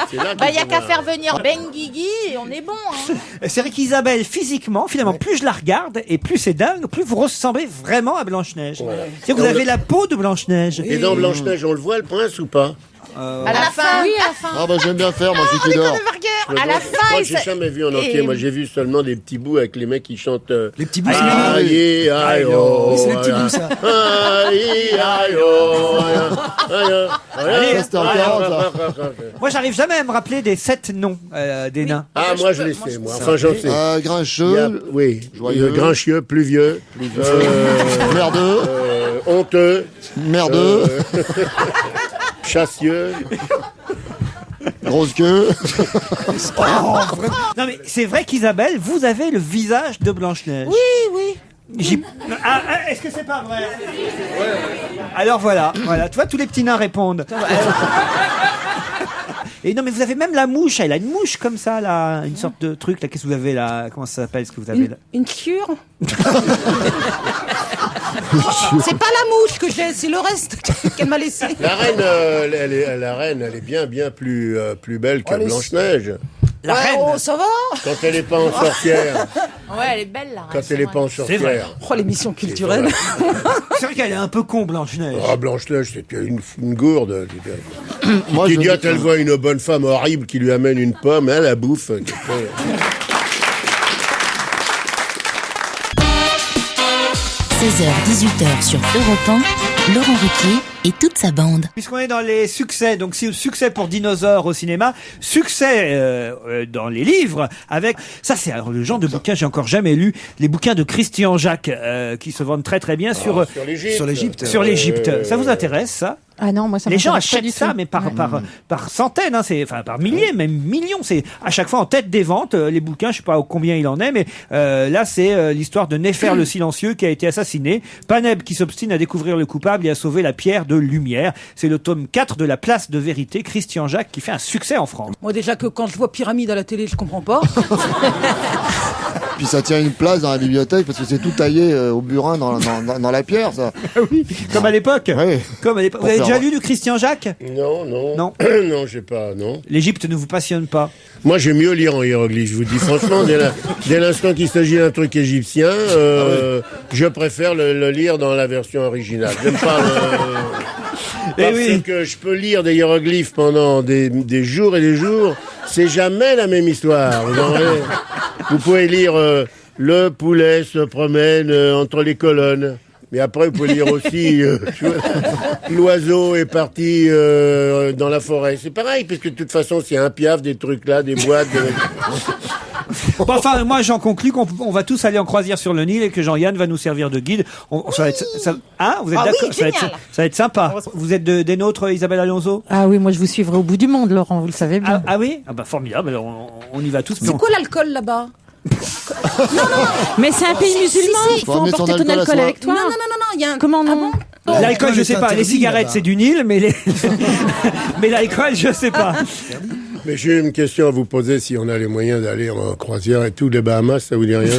C'est là Bah qu'il y a faut qu'à voir. faire venir Ben Guigui et on est bon. Hein. C'est vrai qu'Isabelle, physiquement, finalement, plus je la regarde et plus c'est dingue, plus vous ressemblez vraiment à Blanche-Neige. C'est que vous avez la peau de Blanche-Neige. Et dans Blanche-Neige, on le voit le prince ou pas? À la fin, oui, à la fin. Ah bah j'aime bien faire, moi je suis qui dort. À la fin, Moi, il j'ai se- jamais vu en entier. et- Moi, j'ai vu seulement des petits bouts avec les mecs qui chantent. Les petits bouts, Aïe, aïe, oh. c'est les petits bouts, ça. Aïe, aïe, oh. Allez, Ça, c'était en 40, ça. Moi, j'arrive jamais à me rappeler des 7 noms des nains. Ah, moi, je les sais, moi. Enfin, j'en sais. Il y a- Grincheux, oui, Joyeux. Grinchieux, pluvieux, merdeux, honteux, merdeux, chassieux. grosse queue. Non, mais c'est vrai qu'Isabelle, vous avez le visage de Blanche-Neige. Oui. Est-ce que c'est pas vrai? Alors voilà. Tu vois, tous les petits nains répondent. Et non, mais vous avez même la mouche. Elle a une mouche comme ça, là, une sorte de truc. Là, qu'est-ce que vous avez là? Comment ça s'appelle? Ce que vous avez là? Une cure. C'est pas la mouche que j'ai, c'est le reste qu'elle m'a laissé. La reine, elle est bien plus belle que Blanche-Neige. La reine. Oh, ça va. Quand elle est pas en sorcière. Ouais, elle est belle là. Quand elle est pas en C'est vrai. sorcière. Oh, l'émission culturelle. C'est vrai qu'elle est un peu con, Blanche-Neige. Ah, Blanche-Neige, c'est une gourde. Moi, je Idiote, dis elle que- voit une bonne femme horrible qui lui amène une pomme, elle la bouffe. 16h-18h sur Europe 1, Laurent Ruquier et toute sa bande. Puisqu'on est dans les succès, donc succès pour Dinosaure au cinéma, succès dans les livres, avec ça c'est alors le genre de bouquin j'ai encore jamais lu, les bouquins de Christian Jacques qui se vendent très très bien sur l'Égypte. Sur l'Égypte. Ça vous intéresse ça? Ah non, moi ça les gens m'intéresse pas achètent du ça, tout. mais par centaines, hein, par milliers, même millions. C'est à chaque fois en tête des ventes. Les bouquins, je sais pas combien il en est, mais là c'est l'histoire de Néfer le Silencieux qui a été assassiné. Paneb qui s'obstine à découvrir le coupable et à sauver la pierre de lumière. C'est le tome 4 de La Place de Vérité, Christian Jacques, qui fait un succès en France. Moi déjà que quand je vois pyramide à la télé, je comprends pas. Puis ça tient une place dans la bibliothèque parce que c'est tout taillé au burin dans la pierre, ça. Oui, comme à l'époque. Oui. Comme à l'époque. Vous avez déjà lu du Christian Jacques? Non. Non. Non, j'ai pas, non. L'Égypte ne vous passionne pas? Moi, j'aime mieux lire en hiéroglyphe, je vous dis franchement, dès l'instant qu'il s'agit d'un truc égyptien, je préfère le lire dans la version originale. J'aime pas parce que je peux lire des hiéroglyphes pendant des jours et des jours, c'est jamais la même histoire. Vous pouvez lire le poulet se promène entre les colonnes. Mais après, vous pouvez lire aussi l'oiseau est parti dans la forêt. C'est pareil, puisque de toute façon, s'il y a un piaf, des trucs là, des boîtes... Bon, enfin, moi, j'en conclus qu'on va tous aller en croisière sur le Nil et que Jean-Yann va nous servir de guide. Ça va être, vous êtes d'accord? Oui, ça va être sympa. Vous êtes des nôtres, Isabelle Alonso? Ah oui, moi je vous suivrai au bout du monde, Laurent, vous le savez bien. Ah oui? Ah bah formidable, alors on y va tous. C'est quoi l'alcool là-bas? Mais c'est un pays musulman, il faut emporter ton alcool avec toi. Non, il y a un... Comment non? L'alcool, je sais pas. Les cigarettes, c'est du Nil, mais mais l'alcool, je sais pas. Mais j'ai une question à vous poser, si on a les moyens d'aller en croisière et tout, les Bahamas, ça vous dit rien?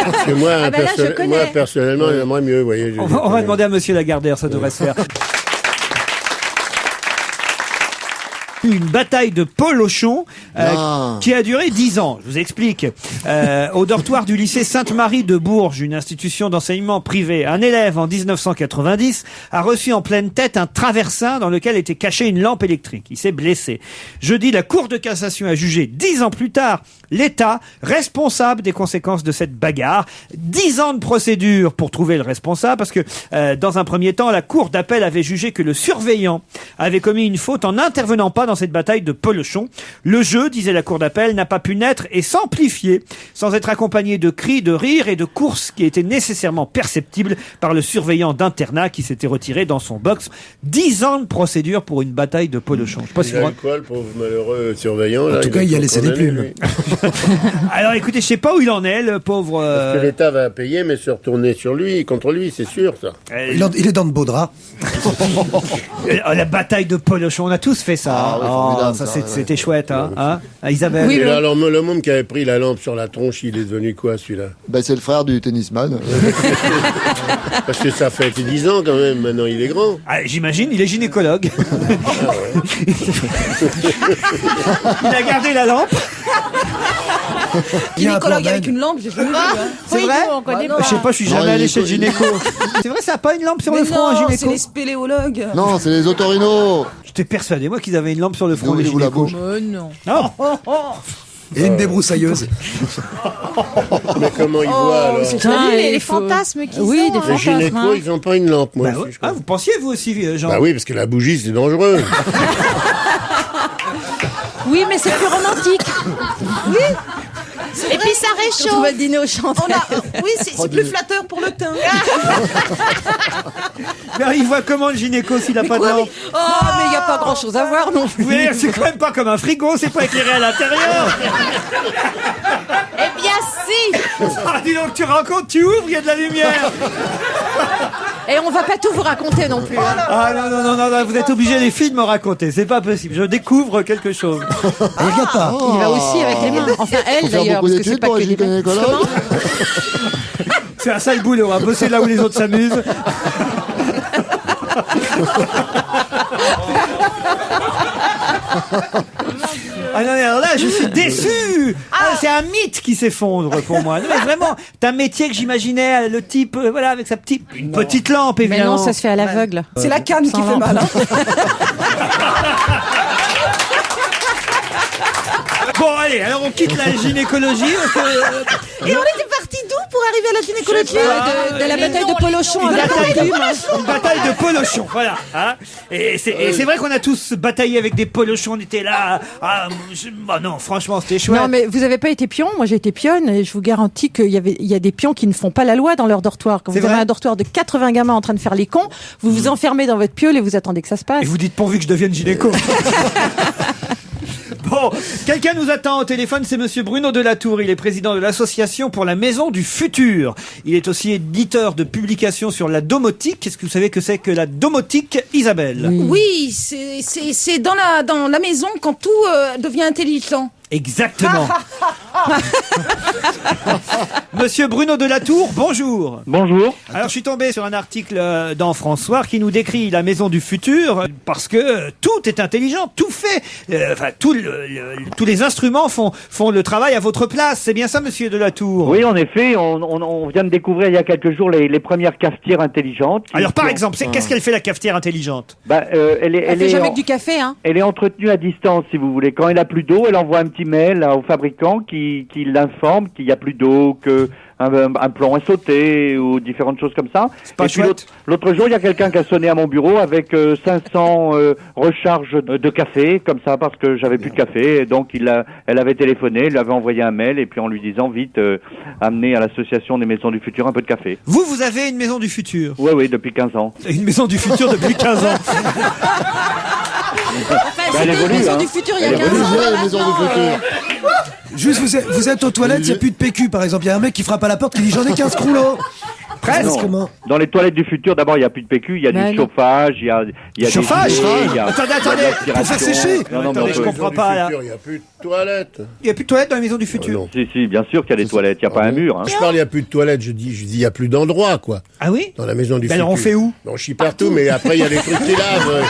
Parce que moi, personnellement, j'aimerais mieux, vous voyez. On va demander à Monsieur Lagardère, ça devrait se faire. Une bataille de Polochon qui a duré 10 ans. Je vous explique. Au dortoir du lycée Sainte-Marie de Bourges, une institution d'enseignement privé, un élève en 1990 a reçu en pleine tête un traversin dans lequel était cachée une lampe électrique. Il s'est blessé. Jeudi, la Cour de cassation a jugé 10 ans plus tard l'État responsable des conséquences de cette bagarre. 10 ans de procédure pour trouver le responsable parce que dans un premier temps, la Cour d'appel avait jugé que le surveillant avait commis une faute en n'intervenant pas dans cette bataille de Polochon. Le jeu, disait la Cour d'appel, n'a pas pu naître et s'amplifier sans être accompagné de cris, de rires et de courses qui étaient nécessairement perceptibles par le surveillant d'internat qui s'était retiré dans son box. 10 ans de procédure pour une bataille de Polochon. Je sais pas si vous... quoi, le pauvre malheureux surveillant? En tout cas, il a laissé des plumes. Alors écoutez, je sais pas où il en est, le pauvre... Parce que l'État va payer, mais se retourner sur lui, contre lui, c'est sûr, ça. Il est dans de beaux draps. La bataille de Polochon, on a tous fait ça. Ça c'était chouette, hein, Isabelle. Oui, là, alors le môme qui avait pris la lampe sur la tronche, il est devenu quoi, celui-là? C'est le frère du tennisman. Parce que ça fait 10 ans quand même, maintenant il est grand. J'imagine, il est gynécologue. Il a gardé la lampe. Gynécologue avec une lampe, j'ai jamais vu. C'est vrai? Je sais pas, je suis jamais allé chez le gynéco. C'est vrai, ça n'a pas une lampe sur le front, un gynéco? C'est les spéléologues. Non, c'est les otorinos. J'étais persuadé, moi, qu'ils avaient une lampe sur le front, les gynécos. Non. Non. Et une débroussailleuse. Mais comment ils voient alors? C'est joli, les fantasmes qu'ils ont. Oui, des Les fantasmes. gynécos, ils n'ont pas une lampe, moi. Aussi, vous pensiez, vous aussi, Jean? Bah oui, parce que la bougie, c'est dangereux. Oui, mais c'est plus romantique. Oui. Et puis ça réchauffe. On va dîner au chandelles. Oui, c'est plus flatteur pour le teint. Mais il voit comment le gynéco s'il n'a pas de lampe? Oh, mais il n'y a pas grand chose à voir non plus. Oui, c'est quand même pas comme un frigo, c'est pas éclairé à l'intérieur. Eh bien si. Dis donc, tu rencontres, tu ouvres, il y a de la lumière. Et on va pas tout vous raconter non plus. Non, vous êtes obligés les filles de me raconter, c'est pas possible, je découvre quelque chose. Regarde pas. Il va aussi avec les mains. Enfin, elle d'ailleurs, parce que c'est pas que les mains. C'est un sale boulot, hein, bosser là où les autres s'amusent. Non, mais alors là, je suis déçu. C'est un mythe qui s'effondre pour moi. Non, mais vraiment, c'est un métier que j'imaginais, le type, voilà, avec sa petite lampe, évidemment. Mais non, ça se fait à l'aveugle. C'est la canne qui fait mal. Bon, allez, alors on quitte la gynécologie. Et on était parti d'où pour arriver à la gynécologie? De la bataille de Polochon Une avec bataille, la plume. une bataille de polochons, voilà. Hein. Et c'est vrai qu'on a tous bataillé avec des polochons, on était là. Non, franchement, c'était chouette. Non, mais vous avez pas été pion. Moi, j'ai été pionne et je vous garantis qu'il y a des pions qui ne font pas la loi dans leur dortoir. Quand C'est vous avez vrai un dortoir de 80 gamins en train de faire les cons, vous vous enfermez dans votre piole et vous attendez que ça se passe. Et vous dites pourvu que je devienne gynéco. Bon, quelqu'un nous attend au téléphone, c'est monsieur Bruno Delatour. Il est président de l'association pour la Maison du Futur. Il est aussi éditeur de publications sur la domotique. Est-ce que vous savez que c'est que la domotique, Isabelle? Oui, c'est dans la maison quand tout devient intelligent. Exactement. Monsieur Bruno Delatour, bonjour. Bonjour. Alors, je suis tombé sur un article dans François qui nous décrit la maison du futur parce que tout est intelligent, tout fait. Tous les instruments font le travail à votre place. C'est bien ça, monsieur Delatour? Oui, en effet, on vient de découvrir il y a quelques jours les premières cafetières intelligentes. Alors, par exemple, qu'est-ce qu'elle fait, la cafetière intelligente? Elle fait jamais que du café, hein. Elle est entretenue à distance, si vous voulez. Quand elle a plus d'eau, elle envoie un petit mail au fabricant qui l'informe qu'il n'y a plus d'eau, que un plomb est sauté ou différentes choses comme ça. Pas et puis chouette. l'autre jour, il y a quelqu'un qui a sonné à mon bureau avec 500 recharges de café, comme ça, parce que j'avais plus de café. Et donc, elle avait téléphoné, lui avait envoyé un mail, et puis en lui disant vite, amenez à l'association des Maisons du Futur un peu de café. Vous avez une maison du futur? Oui, depuis 15 ans. Une maison du futur depuis 15 ans. Enfin, c'était une maison du futur il y a 15 ans. La maison du futur. Juste, vous êtes aux toilettes, il n'y a plus de PQ, par exemple. Il y a un mec qui frappe à la porte qui dit j'en ai 15 croulots. Presque. Non. Dans les toilettes du futur, d'abord, il n'y a plus de PQ, il y a du chauffage, il y a chauffage. des Attendez, pour faire sécher. Non, Attendez, je comprends pas là. Il n'y a plus de toilettes. Il n'y a plus de toilettes dans la maison du futur. Si, bien sûr qu'il y a des toilettes, il n'y a pas un mur. Hein. Je parle, il n'y a plus de toilettes, je dis, il n'y a plus d'endroit, quoi. Ah oui? Dans la maison du futur. Alors on fait où? On chie partout, mais après, il y a les trucs qui lavent.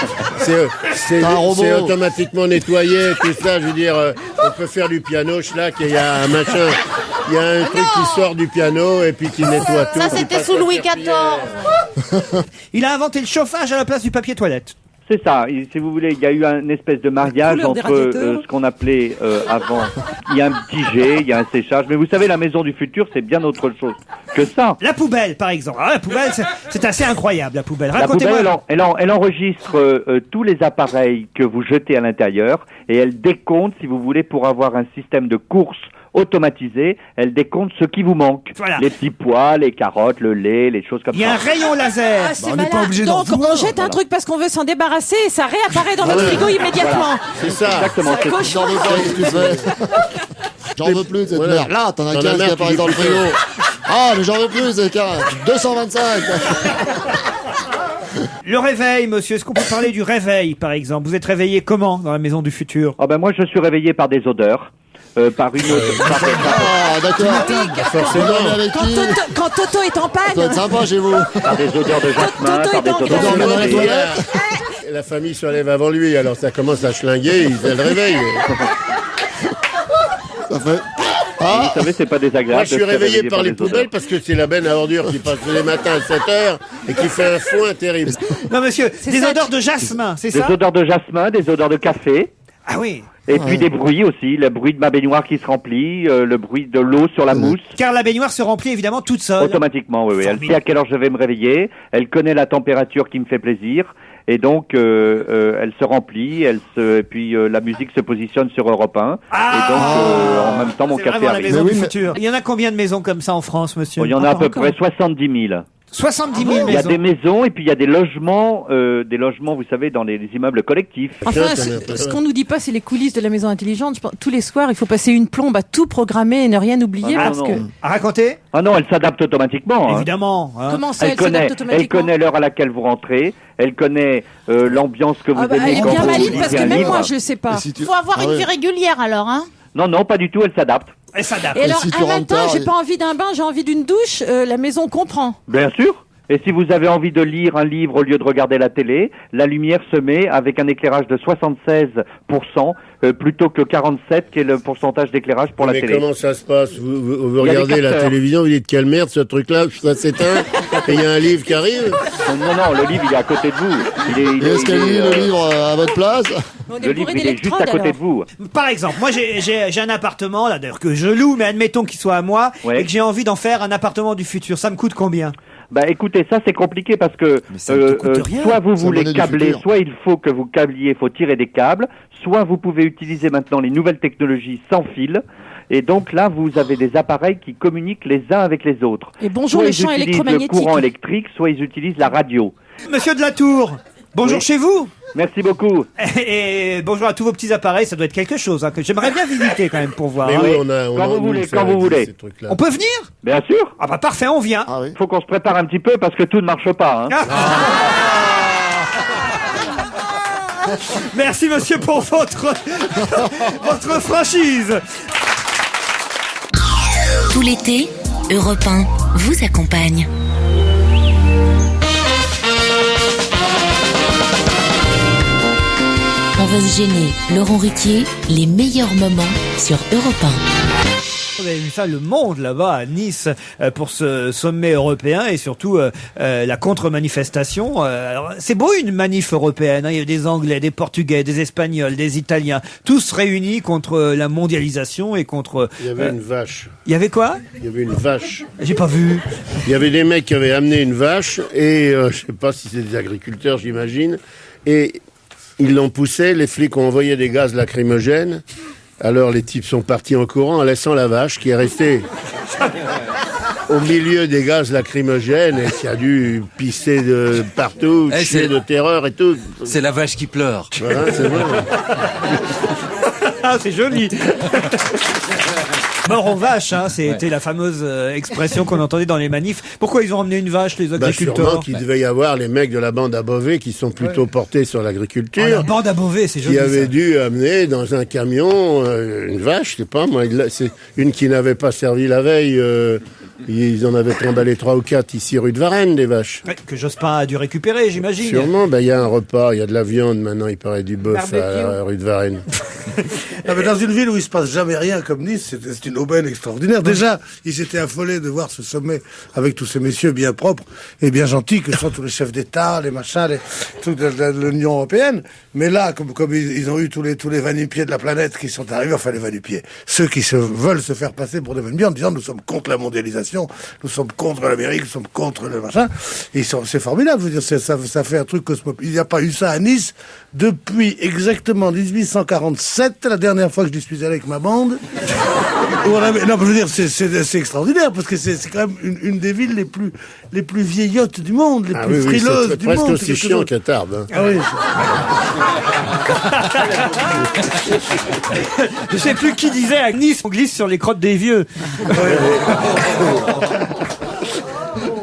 C'est automatiquement nettoyé, tout ça. Je veux dire, on peut faire du piano, schlag, il y a un machin. Il y a un truc qui sort du piano et puis qui nettoie tout. Ça, c'était sous Louis XIV. Il a inventé le chauffage à la place du papier toilette. C'est ça, si vous voulez, il y a eu une espèce de mariage entre ce qu'on appelait avant, il y a un petit jet, il y a un séchage, mais vous savez, la maison du futur, c'est bien autre chose que ça. La poubelle, par exemple. Ah, la poubelle, c'est assez incroyable, la poubelle. La poubelle, Racontez-moi. elle enregistre tous les appareils que vous jetez à l'intérieur et elle décompte, si vous voulez, pour avoir un système de course automatisé, elle décompte ce qui vous manque. Voilà. Les petits pois, les carottes, le lait, les choses comme ça. Il y a un rayon laser. Ah, c'est malin. Donc on jette un truc parce qu'on veut s'en débarrasser et ça réapparaît dans votre frigo immédiatement. C'est ça. Exactement. C'est un J'en veux pas, qu'est-ce que tu fais? J'en veux plus de cette merde. Là, t'en as 15 qui apparaissent dans le frigo. Ah, mais j'en veux plus, c'est 225. Le réveil, monsieur. Est-ce qu'on peut parler du réveil, par exemple? Vous êtes réveillé comment dans la maison du futur? Ah ben moi, je suis réveillé par des odeurs. Par une autre. Ah, d'accord. Forcément. Avec qui? Quand Toto est en Ça doit panne. être sympa chez vous. Par des odeurs de jasmin, Toto par des est en odeurs galère. de Dans les café. toilettes. La famille se lève avant lui, alors ça commence à schlinguer, il le réveille. Ça fait. Vous savez, c'est pas désagréable. Moi, je suis de se réveillé réveiller par les odeurs. poubelles parce que c'est la benne à ordures qui passe tous les matins à 7h et qui fait un foin terrible. Non, monsieur. Des ça, odeurs de jasmin, c'est Des ça? odeurs de jasmin, des odeurs de café. Ah oui. Et puis des bruits aussi, le bruit de ma baignoire qui se remplit, le bruit de l'eau sur la mousse. Car la baignoire se remplit évidemment toute seule. Automatiquement, oui. Elle Formidable. sait à quelle heure je vais me réveiller, elle connaît la température qui me fait plaisir, et donc elle se remplit, et puis la musique se positionne sur Europe 1, et donc en même temps mon C'est café vraiment la arrive. maison du futur. Il y en a combien de maisons comme ça en France, monsieur? Il y en a à peu près 70 000. 70 000 Il y a maisons. des maisons et puis il y a des logements, vous savez, dans les immeubles collectifs. Enfin, ce qu'on nous dit pas, c'est les coulisses de la maison intelligente. Je pense, tous les soirs, il faut passer une plombe à tout programmer et ne rien oublier Ah, parce non. que. À raconter? Ah non, elle s'adapte automatiquement. hein. Évidemment. hein. Comment ça, elle Elle connaît, s'adapte automatiquement? l'heure à laquelle vous rentrez, elle connaît l'ambiance que vous Ah bah, aimez elle est quand bien vous maligne lisez parce un que même livre. moi, je sais pas. Faut avoir une vie régulière alors, hein. Non, pas du tout, elle s'adapte. Elle s'adapte. Et alors, si tu un rentres matin, tard, j'ai pas envie d'un bain, j'ai envie d'une douche, la maison comprend. Bien sûr. Et si vous avez envie de lire un livre au lieu de regarder la télé, la lumière se met avec un éclairage de 76%, plutôt que 47% qui est le pourcentage d'éclairage pour la télé. Mais comment ça se passe? Vous regardez la télévision, vous dites quelle merde ce truc-là, ça s'éteint, et il y a un livre qui arrive? Non, le livre il est à côté de vous. Est-ce qu'elle lit le livre à votre place? Le livre il est juste à côté de vous. Par exemple, moi j'ai un appartement, là d'ailleurs que je loue, mais admettons qu'il soit à moi, et que j'ai envie d'en faire un appartement du futur. Ça me coûte combien? Bah écoutez, ça c'est compliqué parce que soit vous voulez câbler, soit il faut que vous câbliez, il faut tirer des câbles, soit vous pouvez utiliser maintenant les nouvelles technologies sans fil. Et donc là, vous avez des appareils qui communiquent les uns avec les autres. Et bonjour soit les champs électromagnétiques. Soit ils utilisent le courant électrique, soit ils utilisent la radio. Monsieur de la Tour, bonjour chez vous. Merci beaucoup. Et bonjour à tous vos petits appareils, ça doit être quelque chose que j'aimerais bien visiter quand même pour voir. Mais oui, quand vous voulez. On peut venir? Bien sûr. Ah bah parfait, on vient. Faut qu'on se prépare un petit peu parce que tout ne marche pas. Merci monsieur pour votre franchise. Tout l'été, Europe 1 vous accompagne. On va se gêner. Laurent Ruquier, les meilleurs moments sur Europe 1. Vous avez vu ça, le monde là-bas à Nice pour ce sommet européen et surtout la contre-manifestation. Alors, c'est beau une manif européenne, il y a des Anglais, des Portugais, des Espagnols, des Italiens, tous réunis contre la mondialisation et contre... Il y avait une vache. Il y avait quoi? Il y avait une vache. J'ai pas vu. Il y avait des mecs qui avaient amené une vache et je sais pas si c'est des agriculteurs, j'imagine, et ils l'ont poussé, les flics ont envoyé des gaz lacrymogènes. Alors les types sont partis en courant en laissant la vache qui est restée au milieu des gaz lacrymogènes et qui a dû pisser de partout, chier de terreur et tout. C'est la vache qui pleure. Voilà, c'est vrai. Ah, c'est joli. Mort aux vaches, c'était la fameuse expression qu'on entendait dans les manifs. Pourquoi ils ont emmené une vache, les agriculteurs? Sûrement qu'il devait y avoir les mecs de la bande à Beauvais qui sont plutôt portés sur l'agriculture. La bande à Beauvais, c'est joli. Qui avaient dû amener dans un camion une vache, je sais pas moi, c'est une qui n'avait pas servi la veille. Ils en avaient trimballé 3 ou 4 ici rue de Varennes, des vaches. Ouais, que Jospin a dû récupérer, j'imagine. Sûrement, il y a un repas, il y a de la viande maintenant, il paraît du bœuf à rue de Varennes. Non, mais dans une ville où il se passe jamais rien comme Nice, c'est une aubaine extraordinaire. Déjà, ils étaient affolés de voir ce sommet avec tous ces messieurs bien propres et bien gentils que sont tous les chefs d'État, les machins, toute l'Union européenne. Mais là, comme ils ont eu tous les va-nu-pieds de la planète qui sont arrivés, enfin les va-nu-pieds, ceux qui veulent se faire passer pour des va-nu-pieds en disant nous sommes contre la mondialisation, nous sommes contre l'Amérique, nous sommes contre le machin. C'est formidable, je veux dire, ça fait un truc cosmopolite. Il n'y a pas eu ça à Nice depuis exactement 1847, la dernière fois que je suis allé avec ma bande. Non, je veux dire, c'est extraordinaire parce que c'est quand même une des villes les plus vieillottes du monde, les plus frileuses du monde. Presque aussi chiant qu'à Tarbes. Ah oui. Je sais plus qui disait à Nice, on glisse sur les crottes des vieux.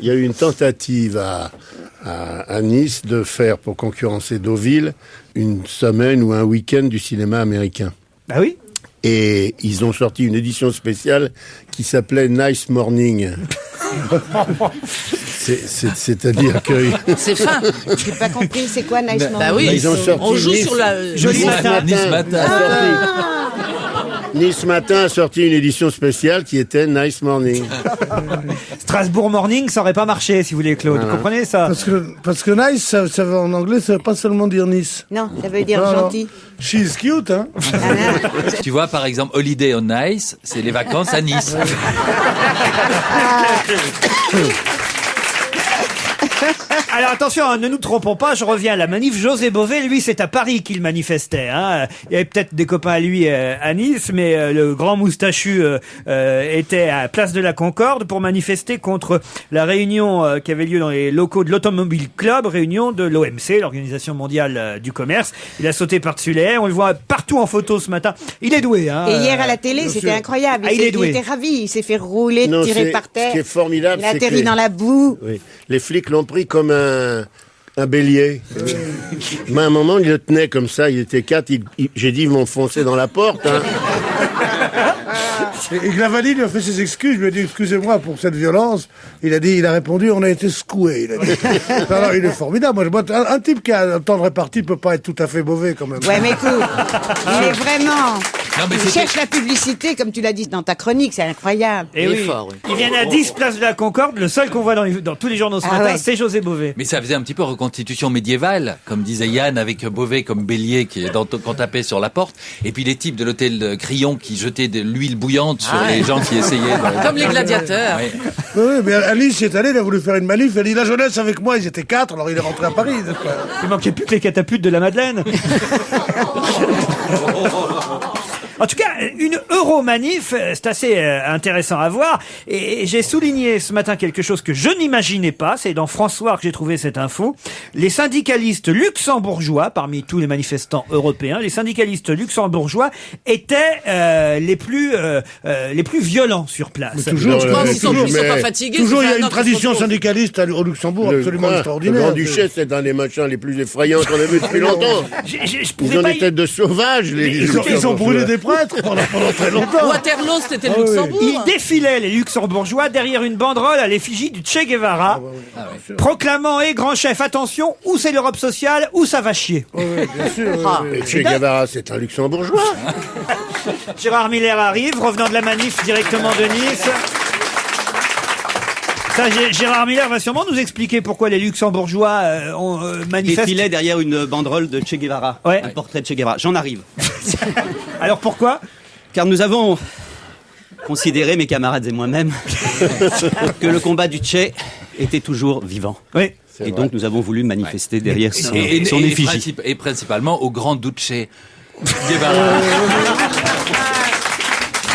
Il y a eu une tentative à Nice de faire, pour concurrencer Deauville, une semaine ou un week-end du cinéma américain. Ah oui? Et ils ont sorti une édition spéciale qui s'appelait Nice Morning. C'est-à-dire que... C'est fin. J'ai pas compris, c'est quoi Nice Morning? Bah oui, ils ont sorti on joue sur la... Joli matin. Nice Matin. Nice Matin a sorti une édition spéciale qui était Nice Morning. Strasbourg Morning, ça aurait pas marché, si vous voulez, Claude. Vous comprenez ça? Parce que nice, ça veut, en anglais, ça veut pas seulement dire Nice. Non, ça veut dire gentil. She's cute, hein. Tu vois, par exemple, Holiday on Ice, c'est les vacances à Nice. Alors attention, ne nous trompons pas, je reviens à la manif. José Bové, lui, c'est à Paris qu'il manifestait. Il y avait peut-être des copains à lui à Nice, mais le grand moustachu était à Place de la Concorde pour manifester contre la réunion qui avait lieu dans les locaux de l'Automobile Club, réunion de l'OMC, l'Organisation Mondiale du Commerce. Il a sauté par-dessus les haies, on le voit partout en photo ce matin. Il est doué. Et hier à la télé, c'était incroyable. Il était ravi, il s'est fait rouler, tirer par terre. Ce qui est formidable, il a atterri dans la boue. Oui. Les flics l'ont pris comme un bélier. Mais à un moment, il le tenait comme ça, il était 4, j'ai dit, ils m'ont foncé dans la porte. Et Glavanine lui a fait ses excuses. Je lui ai dit, excusez-moi pour cette violence. Il a répondu, on a été secoué. Il a dit. Alors, il est formidable. Moi, un type qui a un temps de répartie peut pas être tout à fait mauvais, quand même. Ouais, mais écoute, il est vraiment... il cherche la publicité, comme tu l'as dit dans ta chronique, c'est incroyable. Et oui. Il vient à 10 place de la Concorde. Le seul qu'on voit dans tous les journaux ce matin, c'est José Bové. Mais ça faisait un petit peu reconstitution médiévale, comme disait Yann, avec Beauvais comme bélier qu'on tapait sur la porte. Et puis les types de l'hôtel de Crillon qui jetaient de l'huile bouillante sur les gens qui essayaient. Comme les gladiateurs. Oui, mais Alice est allé, il a voulu faire une manif. Elle dit, la jeunesse avec moi, ils étaient 4, alors il est rentré à Paris. Il manquait plus que les catapultes de la Madeleine. En tout cas, une Euromanif, c'est assez intéressant à voir. Et j'ai souligné ce matin quelque chose que je n'imaginais pas. C'est dans François que j'ai trouvé cette info. Les syndicalistes luxembourgeois, parmi tous les manifestants européens, les syndicalistes luxembourgeois étaient les plus violents sur place. Mais toujours, je pense qu'ils sont pas fatigués. Toujours, il y a une tradition syndicaliste au Luxembourg absolument extraordinaire. Le Grand-Duchesse, c'est un des machins les plus effrayants qu'on a vu depuis longtemps. Ils ont des têtes de sauvages, ils ont brûlé des prêtres pendant très longtemps. Waterloo, c'était le Luxembourg. Ils défilaient, les Luxembourgeois, derrière une banderole à l'effigie du Che Guevara, proclamant grand chef, attention, ou c'est l'Europe sociale, ou ça va chier. Oui, bien sûr. Che Guevara, c'est un Luxembourgeois. Gérard Miller arrive, revenant de la manif directement de Nice. Ça, Gérard Miller va sûrement nous expliquer pourquoi les Luxembourgeois manifestent. Défilaient derrière une banderole de Che Guevara, un portrait de Che Guevara. J'en arrive. Alors pourquoi ? Car nous avons considéré, mes camarades et moi-même, que le combat du Che était toujours vivant. Oui. Et donc nous avons voulu manifester derrière son effigie. Et principalement au Grand Duce Guevara.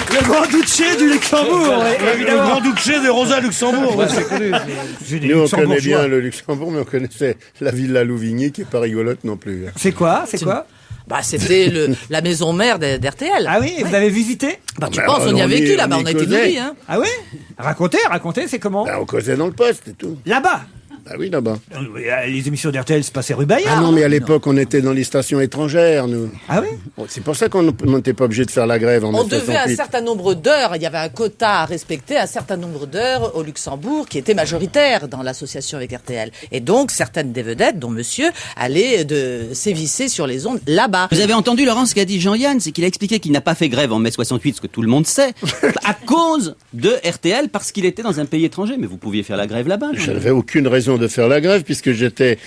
Le Grand Duce du Luxembourg, évidemment. Le Grand Duce de Rosa Luxembourg. C'est connu. Nous, on connaît bien le Luxembourg, mais on connaissait la Villa Louvigny, qui est pas rigolote non plus. C'est quoi ? C'était la maison mère d'RTL. Ah oui, vous avez visité ? Tu penses, on y a vécu là-bas, on a été nourris. Hein. Ah oui ? Racontez, c'est comment ? On causait dans le poste et tout. Là-bas ? Ah oui, là-bas. Les émissions d'RTL se passaient rue Bayard. Ah non, mais à l'époque, on était dans les stations étrangères, nous. Ah oui ? C'est pour ça qu'on n'était pas obligé de faire la grève en 1968. On devait un certain nombre d'heures, il y avait un quota à respecter, un certain nombre d'heures au Luxembourg qui était majoritaire dans l'association avec RTL. Et donc, certaines des vedettes, dont monsieur, allaient sévisser sur les ondes là-bas. Vous avez entendu, Laurent, ce qu'a dit Jean-Yann, c'est qu'il a expliqué qu'il n'a pas fait grève en mai 68, ce que tout le monde sait, à cause de RTL, parce qu'il était dans un pays étranger. Mais vous pouviez faire la grève là-bas. Je n'avais aucune raison de faire la grève, puisque j'étais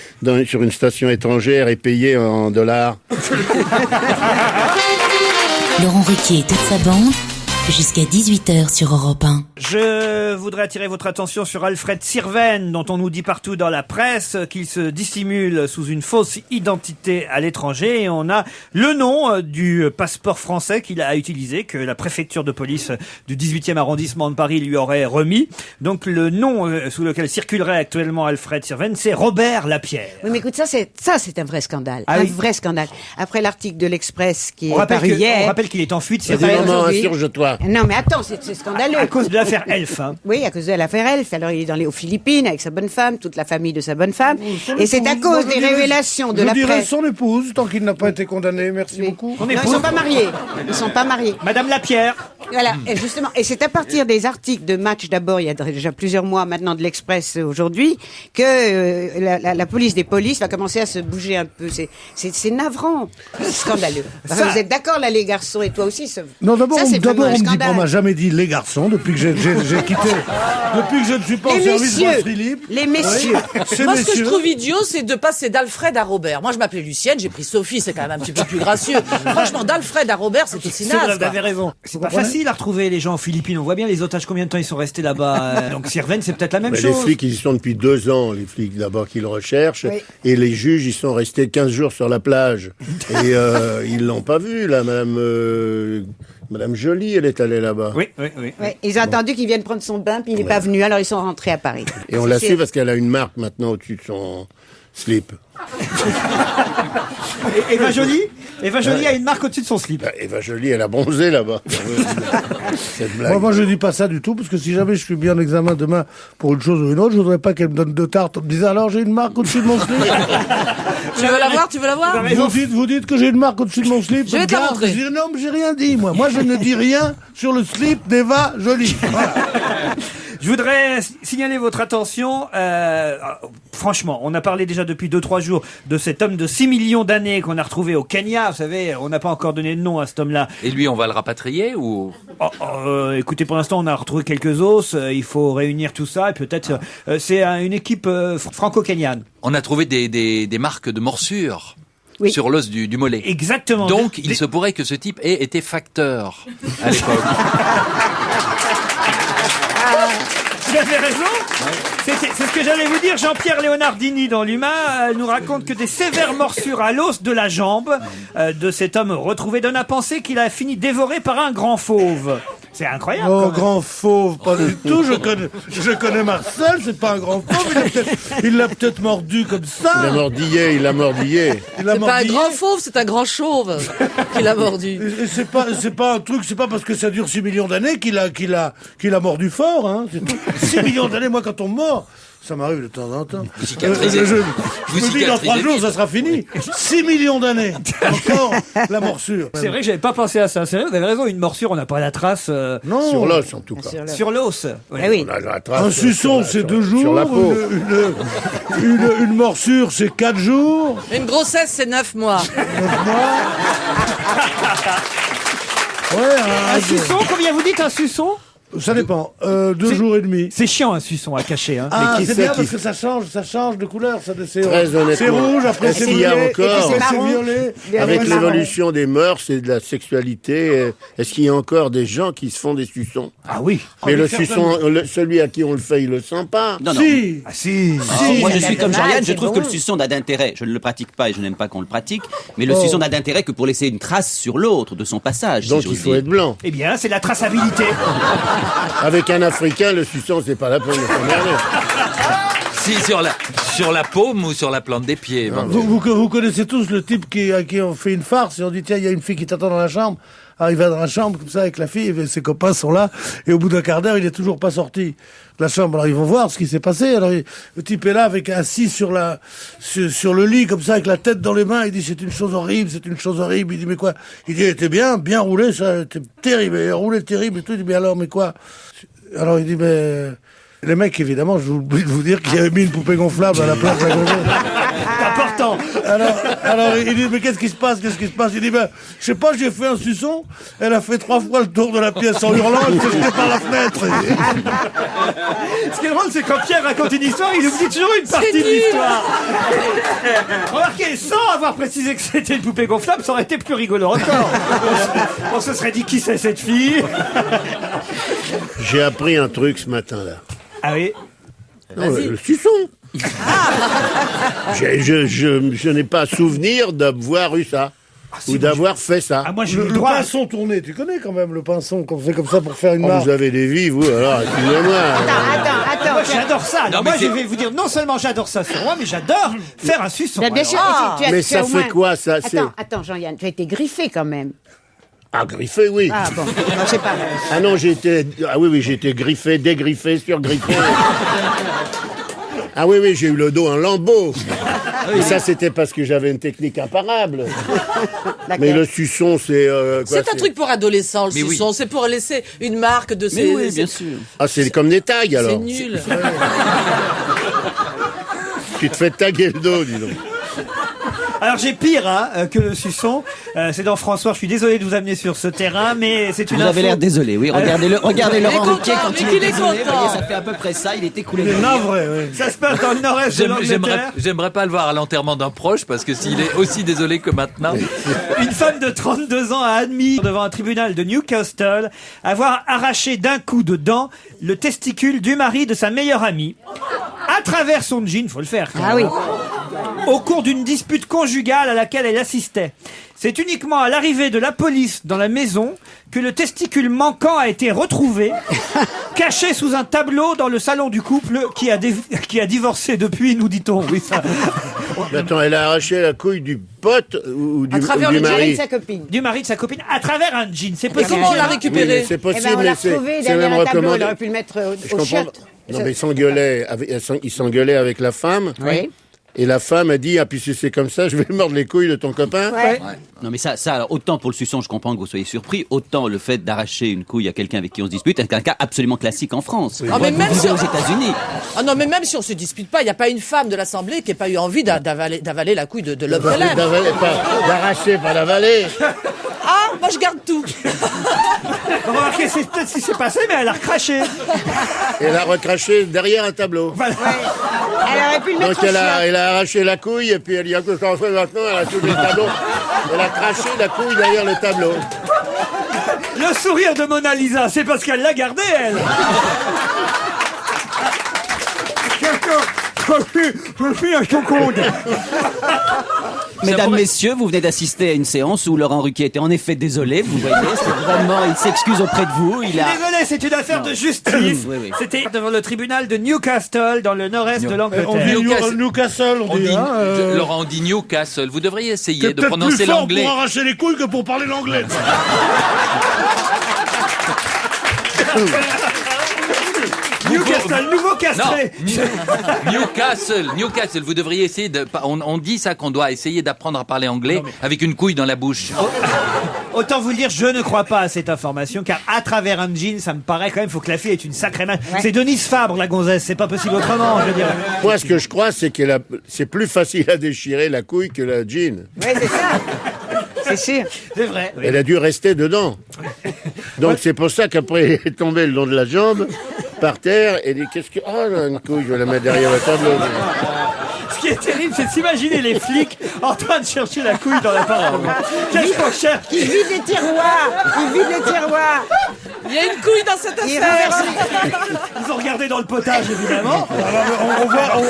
sur une station étrangère et payé en dollars. Laurent Ruquier et toute sa bande, jusqu'à 18h sur Europe 1. Je voudrais attirer votre attention sur Alfred Sirven, dont on nous dit partout dans la presse qu'il se dissimule sous une fausse identité à l'étranger. Et on a le nom du passeport français qu'il a utilisé, que la préfecture de police du 18e arrondissement de Paris lui aurait remis. Donc le nom sous lequel circulerait actuellement Alfred Sirven, c'est Robert Lapierre. Oui, mais écoute, ça c'est un vrai scandale. Vrai scandale. Après l'article de l'Express qui est paru hier. On rappelle qu'il est en fuite. Insurge-toi. Non, mais attends, c'est scandaleux. À cause de l'affaire Elf. Hein. Oui, à cause de l'affaire Elf. Alors, il est aux Philippines avec sa bonne femme, toute la famille de sa bonne femme. Et c'est à cause des révélations de la presse. Je dirais son épouse, tant qu'il n'a pas été condamné. Merci beaucoup. Non, ils sont pas mariés. Ils sont pas mariés. Madame Lapierre. Voilà, et justement. Et c'est à partir des articles de Match d'abord, il y a déjà plusieurs mois maintenant de l'Express aujourd'hui, que la police des polices va commencer à se bouger un peu. C'est navrant. C'est scandaleux. Enfin, vous êtes d'accord là, les garçons, et toi aussi? Non, d'abord, on m'a jamais dit les garçons depuis que j'ai quitté, depuis que je ne suis pas au service de Philippe. Les messieurs. Oui, moi, ce que je trouve idiot, c'est de passer d'Alfred à Robert. Moi, je m'appelais Lucienne, j'ai pris Sophie, c'est quand même un petit peu plus gracieux. Franchement, d'Alfred à Robert, c'est aussi naze. Vous avez raison. C'est pas facile à retrouver les gens aux Philippines. On voit bien les otages, combien de temps ils sont restés là-bas. Donc Sirven, c'est peut-être la même chose. Les flics, ils y sont depuis 2 ans, les flics d'abord qui le recherchent. Oui. Et les juges, ils sont restés 15 jours sur la plage. Et ils l'ont pas vu, là, Madame Joly, elle est allée là-bas. Oui. Ils ont attendu qu'il vienne prendre son bain, puis il n'est pas venu, alors ils sont rentrés à Paris. Et on l'a su parce qu'elle a une marque maintenant au-dessus de son slip. Eva Joly? Eva Joly a une marque au-dessus de son slip. Eva Joly, elle a bronzé là-bas. Cette blague. Moi, je dis pas ça du tout, parce que si jamais je suis bien en examen demain pour une chose ou une autre, je voudrais pas qu'elle me donne 2 tartes en me disant alors j'ai une marque au-dessus de mon slip. Tu veux la voir Vous dites que j'ai une marque au-dessus de mon slip. Je vais te la montrer. Je dis, non, mais j'ai rien dit, moi. Moi, je ne dis rien sur le slip d'Eva Joly. Voilà. Je voudrais signaler votre attention. Franchement, on a parlé déjà depuis 2-3 jours de cet homme de 6 millions d'années qu'on a retrouvé au Kenya. Vous savez, on n'a pas encore donné de nom à cet homme-là. Et lui, on va le rapatrier ou Écoutez, pour l'instant, on a retrouvé quelques os. Il faut réunir tout ça et peut-être c'est une équipe franco-kenyane. On a trouvé des marques de morsures. Oui. Sur l'os du mollet. Exactement. Donc, il se pourrait que ce type ait été facteur à l'époque. Vous avez raison. C'est ce que j'allais vous dire. Jean-Pierre Leonardini dans l'Humain nous raconte que des sévères morsures à l'os de la jambe de cet homme retrouvé donne à penser qu'il a fini dévoré par un grand fauve. C'est incroyable. Oh, grand fauve, pas du tout. Je connais Marcel, c'est pas un grand fauve. Il l'a peut-être mordu comme ça. Il l'a mordillé. C'est pas un grand fauve, c'est un grand chauve qu'il a mordu. Et c'est pas un truc, c'est pas parce que ça dure 6 millions d'années qu'il a mordu fort, hein. C'est tout. 6 millions d'années, moi, quand on me mord, ça m'arrive de temps en temps. Je me dis, dans 3 jours, ça sera fini. 6 millions d'années. Encore la morsure. C'est vrai que j'avais pas pensé à ça. C'est vrai, vous avez raison, une morsure, on n'a pas la trace. Non. Sur l'os, en tout cas. Sur l'os. Ouais. Oui. On a la trace un suçon, c'est 2 jours. Sur la peau. Une morsure, c'est 4 jours. Une grossesse, c'est 9 mois. 9 mois. Ouais, un suçon, combien vous dites un suçon? Ça dépend. 2 jours et demi. C'est chiant un suçon à cacher. Hein. Ah, c'est bien parce que ça change de couleur. Très honnêtement. C'est rouge, après c'est violet, après c'est violet. Avec l'évolution des mœurs et de la sexualité, est-ce qu'il y a encore des gens qui se font des suçons? Ah oui. Mais le suçon, celui à qui on le fait, il le sent pas. Non, non. Si. Ah si. Moi, je suis comme Jean-Yann, je trouve que le suçon n'a d'intérêt. Je ne le pratique pas et je n'aime pas qu'on le pratique. Mais le suçon n'a d'intérêt que pour laisser une trace sur l'autre de son passage. Donc il faut être blanc. Eh bien, c'est la traçabilité. Avec un Africain, le suçon, c'est pas la peine de s'emmerder. Si, sur la paume ou sur la plante des pieds. Vous connaissez tous le type à qui on fait une farce et on dit tiens, il y a une fille qui t'attend dans la chambre. Alors il va dans la chambre comme ça avec la fille, et ses copains sont là, et au bout d'un quart d'heure, il est toujours pas sorti de la chambre. Alors ils vont voir ce qui s'est passé. Alors le type est là, assis sur le lit comme ça, avec la tête dans les mains. Il dit c'est une chose horrible, c'est une chose horrible. Il dit mais quoi? Il dit elle était bien roulé, ça était terrible, elle roulait terrible et tout. Il dit mais alors mais quoi? Alors il dit mais les mecs évidemment, je vous oublie de vous dire qu'il avait mis une poupée gonflable à la place de la gonflable. Important. Alors il dit mais qu'est-ce qui se passe? Il dit ben je sais pas, j'ai fait un suçon, elle a fait 3 fois le tour de la pièce en hurlant, elle s'est jetée par la fenêtre. Ce qui est drôle, c'est quand Pierre raconte une histoire, il oublie toujours une partie de l'histoire. Remarquez, sans avoir précisé que c'était une poupée gonflable, ça aurait été plus rigolo encore. On se serait dit qui c'est cette fille. J'ai appris un truc ce matin-là. Ah oui? Non, le suçon. Je n'ai pas souvenir d'avoir eu ça. Ou d'avoir fait ça. Ah, moi, j'ai le pinson tourné, tu connais quand même le pinson qu'on fait comme ça pour faire une marque. Vous avez des vies, vous, alors, excusez-moi. Attends. Moi, j'adore ça. Non, moi, mais je vais vous dire, non seulement j'adore ça sur moi, mais j'adore faire un suçon. Bien sûr. Mais ça fait quoi, ça? Attends, Jean-Yann, tu as été griffé quand même. Ah, griffé, oui. Ah bon, non, je sais pas. Ah non, j'ai été griffé, dégriffé, surgriffé. Ah oui, j'ai eu le dos en lambeaux. Et ça, c'était parce que j'avais une technique imparable. Mais le suçon, c'est... c'est un truc pour adolescents, le suçon. Oui. C'est pour laisser une marque de ses... Mais oui, bien sûr. Ah, c'est comme des tags, alors. C'est nul. Tu te fais taguer le dos, dis donc. Alors j'ai pire que le suçon. C'est dans François. Je suis désolé de vous amener sur ce terrain, mais c'est une. Vous avez l'air désolé. Oui, regardez Laurent Ruquier quand il est désolé. Vous voyez, ça fait à peu près ça. Il est écoulé. Il est navré, oui. Ça se passe dans le nord-est de l'Angleterre. J'aimerais pas le voir à l'enterrement d'un proche parce que s'il est aussi désolé que maintenant. Une femme de 32 ans a admis devant un tribunal de Newcastle avoir arraché d'un coup de dent le testicule du mari de sa meilleure amie à travers son jean. Faut le faire. Ah oui. Au cours d'une dispute conjugale à laquelle elle assistait. C'est uniquement à l'arrivée de la police dans la maison que le testicule manquant a été retrouvé, caché sous un tableau dans le salon du couple qui a divorcé depuis, nous dit-on. Oui, ça. Mais attends, elle a arraché la couille du pote ou du, À travers ou du le mari mari de sa copine. Du mari de sa copine à travers un jean. C'est Et possible. comment on l'a récupéré? Oui, mais c'est Eh possible, ben, on l'a mais c'est retrouvé c'est même derrière un tableau. recommandé. Elle aurait pu le mettre Je au comprends. chiottes. Non, mais il s'engueulait avec la femme. Oui. Et la femme a dit, ah, puis si c'est comme ça, je vais mordre les couilles de ton copain. Ouais. Non mais ça, alors, autant pour le suçon, je comprends que vous soyez surpris, autant le fait d'arracher une couille à quelqu'un avec qui on se dispute est un cas absolument classique en France. Ah, mais Vous même vivez si aux États-Unis. Ah non, mais même si on se dispute pas, il n'y a pas une femme de l'Assemblée qui n'ait pas eu envie d'avaler la couille de l'homme qu'elle aime. D'arracher, pas d'avaler. Ah, moi je garde tout. Remarquez, c'est peut-être ce qui s'est passé, mais elle a recraché. Elle a recraché derrière un tableau. Voilà. Elle aurait pu le mettre Donc au elle chiottes. a arraché la couille et puis elle dit, ah, que j'en fais maintenant, elle a tous les tableaux. Elle a craché la couille derrière le tableau. Le sourire de Mona Lisa, c'est parce qu'elle l'a gardé, elle. Je suis un chocon. Mesdames, messieurs, vous venez d'assister à une séance où Laurent Ruquier était en effet désolé, vous voyez, c'est vraiment, il s'excuse auprès de vous, il a... Désolé, c'est une affaire de justice. Oui, oui. C'était devant le tribunal de Newcastle, dans le nord-est de l'Angleterre. On dit Newcastle, on dit. Laurent, on dit Newcastle. Vous devriez essayer C'est de peut-être prononcer plus fort l'anglais. pour arracher les couilles que pour parler l'anglais. Newcastle, nouveau castré. Newcastle. Vous devriez essayer de. On dit ça qu'on doit essayer d'apprendre à parler anglais avec une couille dans la bouche. Autant vous le dire, je ne crois pas à cette information, car à travers un jean, ça me paraît quand même, faut que la fille ait une sacrée main. C'est Denise Fabre, la gonzesse, c'est pas possible autrement, je veux dire. Moi, ce que je crois, c'est c'est plus facile à déchirer la couille que la jean. Ouais, c'est ça. C'est sûr. C'est vrai. Elle a dû rester dedans. Donc c'est pour ça qu'après, elle est tombée le long de la jambe, par terre, et dit, qu'est-ce que... Ah, là, une couille, je vais la mettre derrière le tableau. Ce qui est terrible, c'est de s'imaginer les flics en train de chercher la couille dans l'appartement. Qu'est-ce qu'on cherche? Qui vide les tiroirs. Il vide les tiroirs. Il y a une couille dans cette Il affaire. Ils ont regardé dans le potage, évidemment.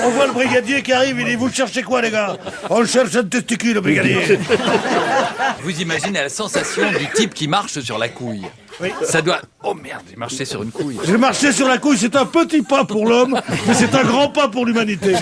On voit le brigadier qui arrive, il dit, vous le cherchez quoi, les gars? On cherche un testicule, le brigadier. Vous imaginez la sensation du type qui marche sur la couille. Oui. Ça doit... Oh merde, j'ai marché sur une couille. J'ai marché sur la couille, c'est un petit pas pour l'homme, mais c'est un grand pas pour l'humanité.